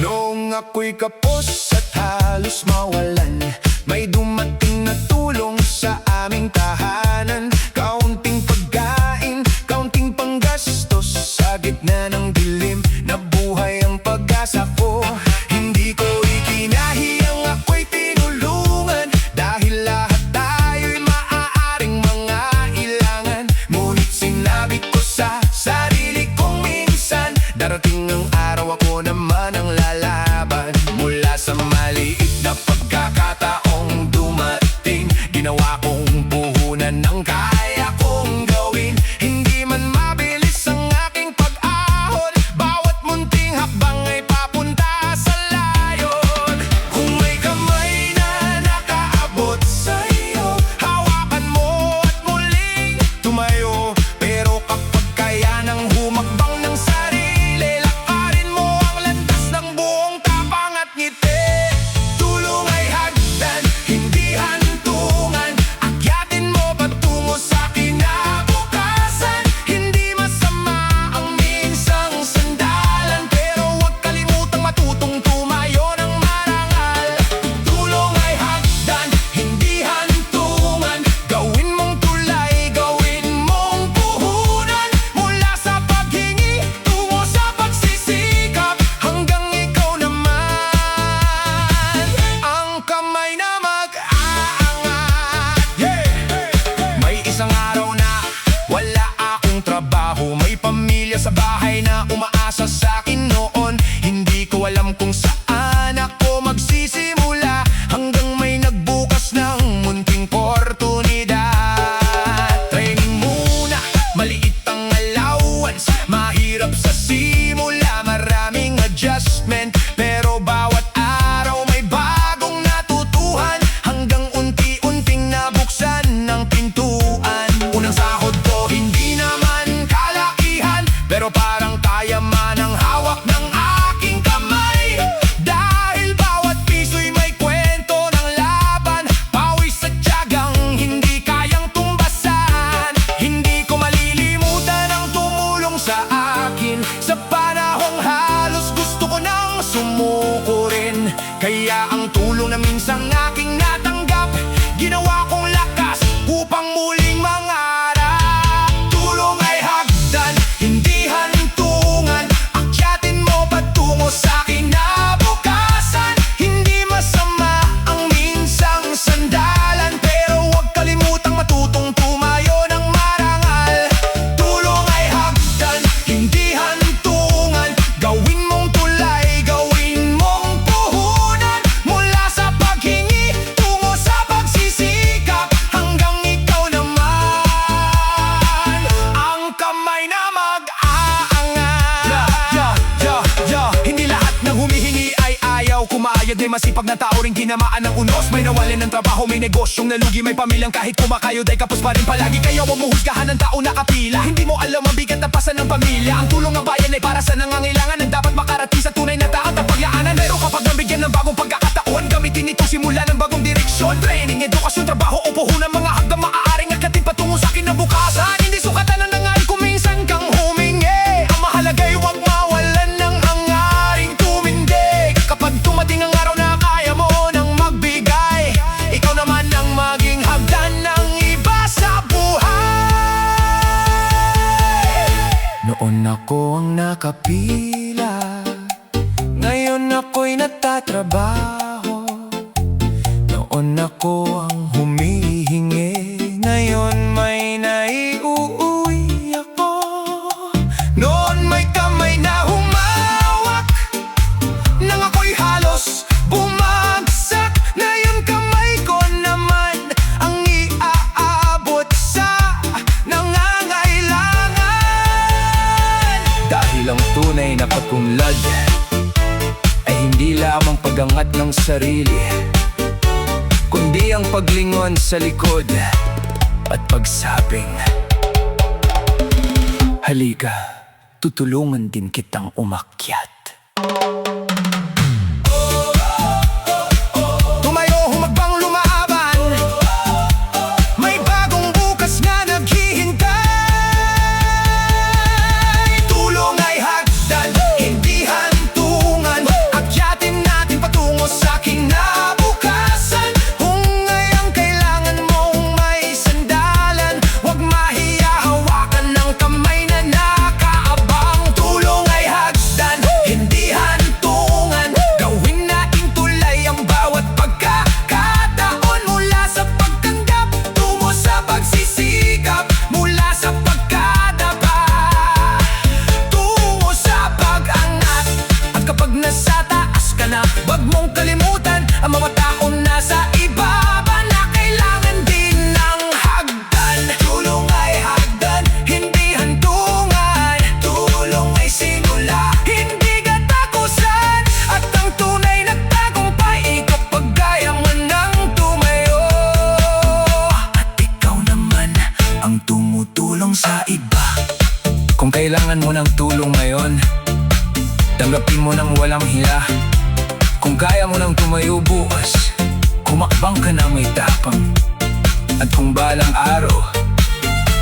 Noong ako'y kapos at halos mawalan, may dumating na tulong sa aming tahanan. Kaunting pagkain, kaunting panggastos, sa gitna ng dilim na buhay ang pag-asa ko. Hindi ko ikinahiyang ako'y tinulungan, dahil lahat tayo'y maaaring mga ilangan. Ngunit sinabi ko sa sarili kong minsan, darating ang araw ako naman ang lalaban. Mula sa maliit na pagkakataong dumating, ginawa kong puhunan ng kaya kong gawin. Hindi man mabilis ang aking pag-ahon, bawat munting hakbang ay papunta sa layon. Kung may kamay na nakaabot sa'yo, hawakan mo at muling tumayo. Pero kapag kaya nang humakbang ng sarili, lakarin mo ang landas ng buong tapang at ngiti. Tulong ay hagdan, hindi hantungan. Akyatin mo patungo sa kinabukasan. Hindi masama ang minsang sandalan, pero huwag kalimutang matutong tumayo ng marangal. Tulong ay hagdan, hindi hantungan. Gawin mong tulay, gawin mong puhunan. Mula sa paghingi, tungo sa pagsisikap, hanggang ikaw naman ang kamay na mag-aangat. May isang araw na wala akong trabaho, may pamilya sa bahay na umaasa sa akin noon. Hindi ko alam kung saan ako magsisimula, hanggang may nagbukas ng munting oportunidad. Training muna, maliit ang allowance, mahirap sa simula, maraming adjustment. Pero bawat araw may bagong natutuhan, hanggang unti-unting nabuksan ng pintuan. Unang sahod ko hindi naman kalakihan, pero parang kayaman ang hawak ng aking kamay. Dahil bawat piso'y may kwento ng laban, pawis at tiyagang hindi kayang tumbasan. Hindi ko malilimutan ang tumulong sa akin sa panahong halos gusto ko nang sumuko rin. Kaya ang tulong na minsang aking natanggap, ginawa kong lakas upang muling mangarap. Tulong ay hagdan, hindi hantungan. Akyatin mo patungo sa kinabukasan. Hindi masama ang minsang sandalan, pero huwag kalimutang matutong tumayo ng marangal. Tulong ay hagdan, hindi hantungan. Gawin mong tulay, gawin mong puhunan. Mula sa paghingi, tungo sa pagsisikap, hanggang ikaw naman ang kamay na mag-aangat. Hindi lahat ng humihingi ay ayaw kumayag. May masipag na tao rin tinamaan ng unos, may nawalin ng trabaho, may negosyong nalugi, may pamilyang kahit kumakayod ay kapos pa rin palagi. Kaya huwag mo husgahan ng tao na kapila, hindi mo alam ang bigat na pasan ng pamilya. Ang tulong ng bayan ay para sa nangangailangan, ang dapat makarating sa tunay na taat at paglaanan. Pero kapag nabigyan ng bagong pagkakataon, gamitin ito simula ng bagong direksyon. Training, edukasyon, trabaho o puhunan, mga hagdang maaaring agkatin patungo sa kinabukasan. Hindi sukatan ng nangal kung minsan kang humingi, ang mahalaga'y huwag mawalan ng hangaring tumindig. Kapag tumating ang araw na kaya mo nang magbigay, ikaw naman ang maging hagdan ng iba sa buhay. Noon ako ang nakapila. Ngayon ako'y natatrabaho. Noon ako ang humihingi, ngayon may naiuuwi ako. Noon may kamay na humawak, nang ako'y halos bumagsak. Ngayon kamay ko naman ang iaabot sa nangangailangan. Dahil ang tunay na pag-unlad ay hindi lamang pag-angat ng sarili, kundi ang paglingon sa likod at pagsabing, halika, tutulungan din kitang umakyat. Tumayo, humagbang, lumaban, may bagong bukas na naghihintay. Tulong ay hagdan, hindi hantungan. Akyatin natin patungo sa kinabukasan. Kung ngayong kailangan mong may sandalan, huwag mahiya, hawakan ng kamay na nakaabang. Tulong ay hagdan, hindi hantungan. Gawin nating tulay ang bawat pagkakataon. Mula sa pagtanggap, tungo sa pagsisikap. Mula sa pagkadapa, tungo sa pag-angat. At kapag nasa taas ka na, wag mong kalimutan ang mga taong nasa ibaba na kailangan din ng hagdan. Tulong ay hagdan, hindi hantungan. Tulong ay simula, hindi katakusan. At ang tunay na tagumpay, kapag kaya mo nang tumayo. At ikaw naman ang tumutulong sa iba. Kung kailangan mo ng tulong ngayon, tanggapin mo nang walang hiya. Kung kaya mo nang tumayo bukas, kumakbang ka na may tapang. At kung balang araw,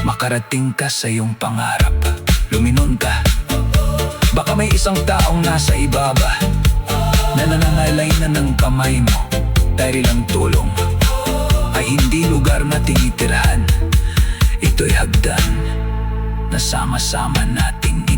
makarating ka sa iyong pangarap, lumingon ka. Baka may isang taong nasa ibaba na nanangalay na ng kamay mo. Dahil ang tulong ay hindi lugar na tinitirahan, ito'y hagdan na sama-sama nating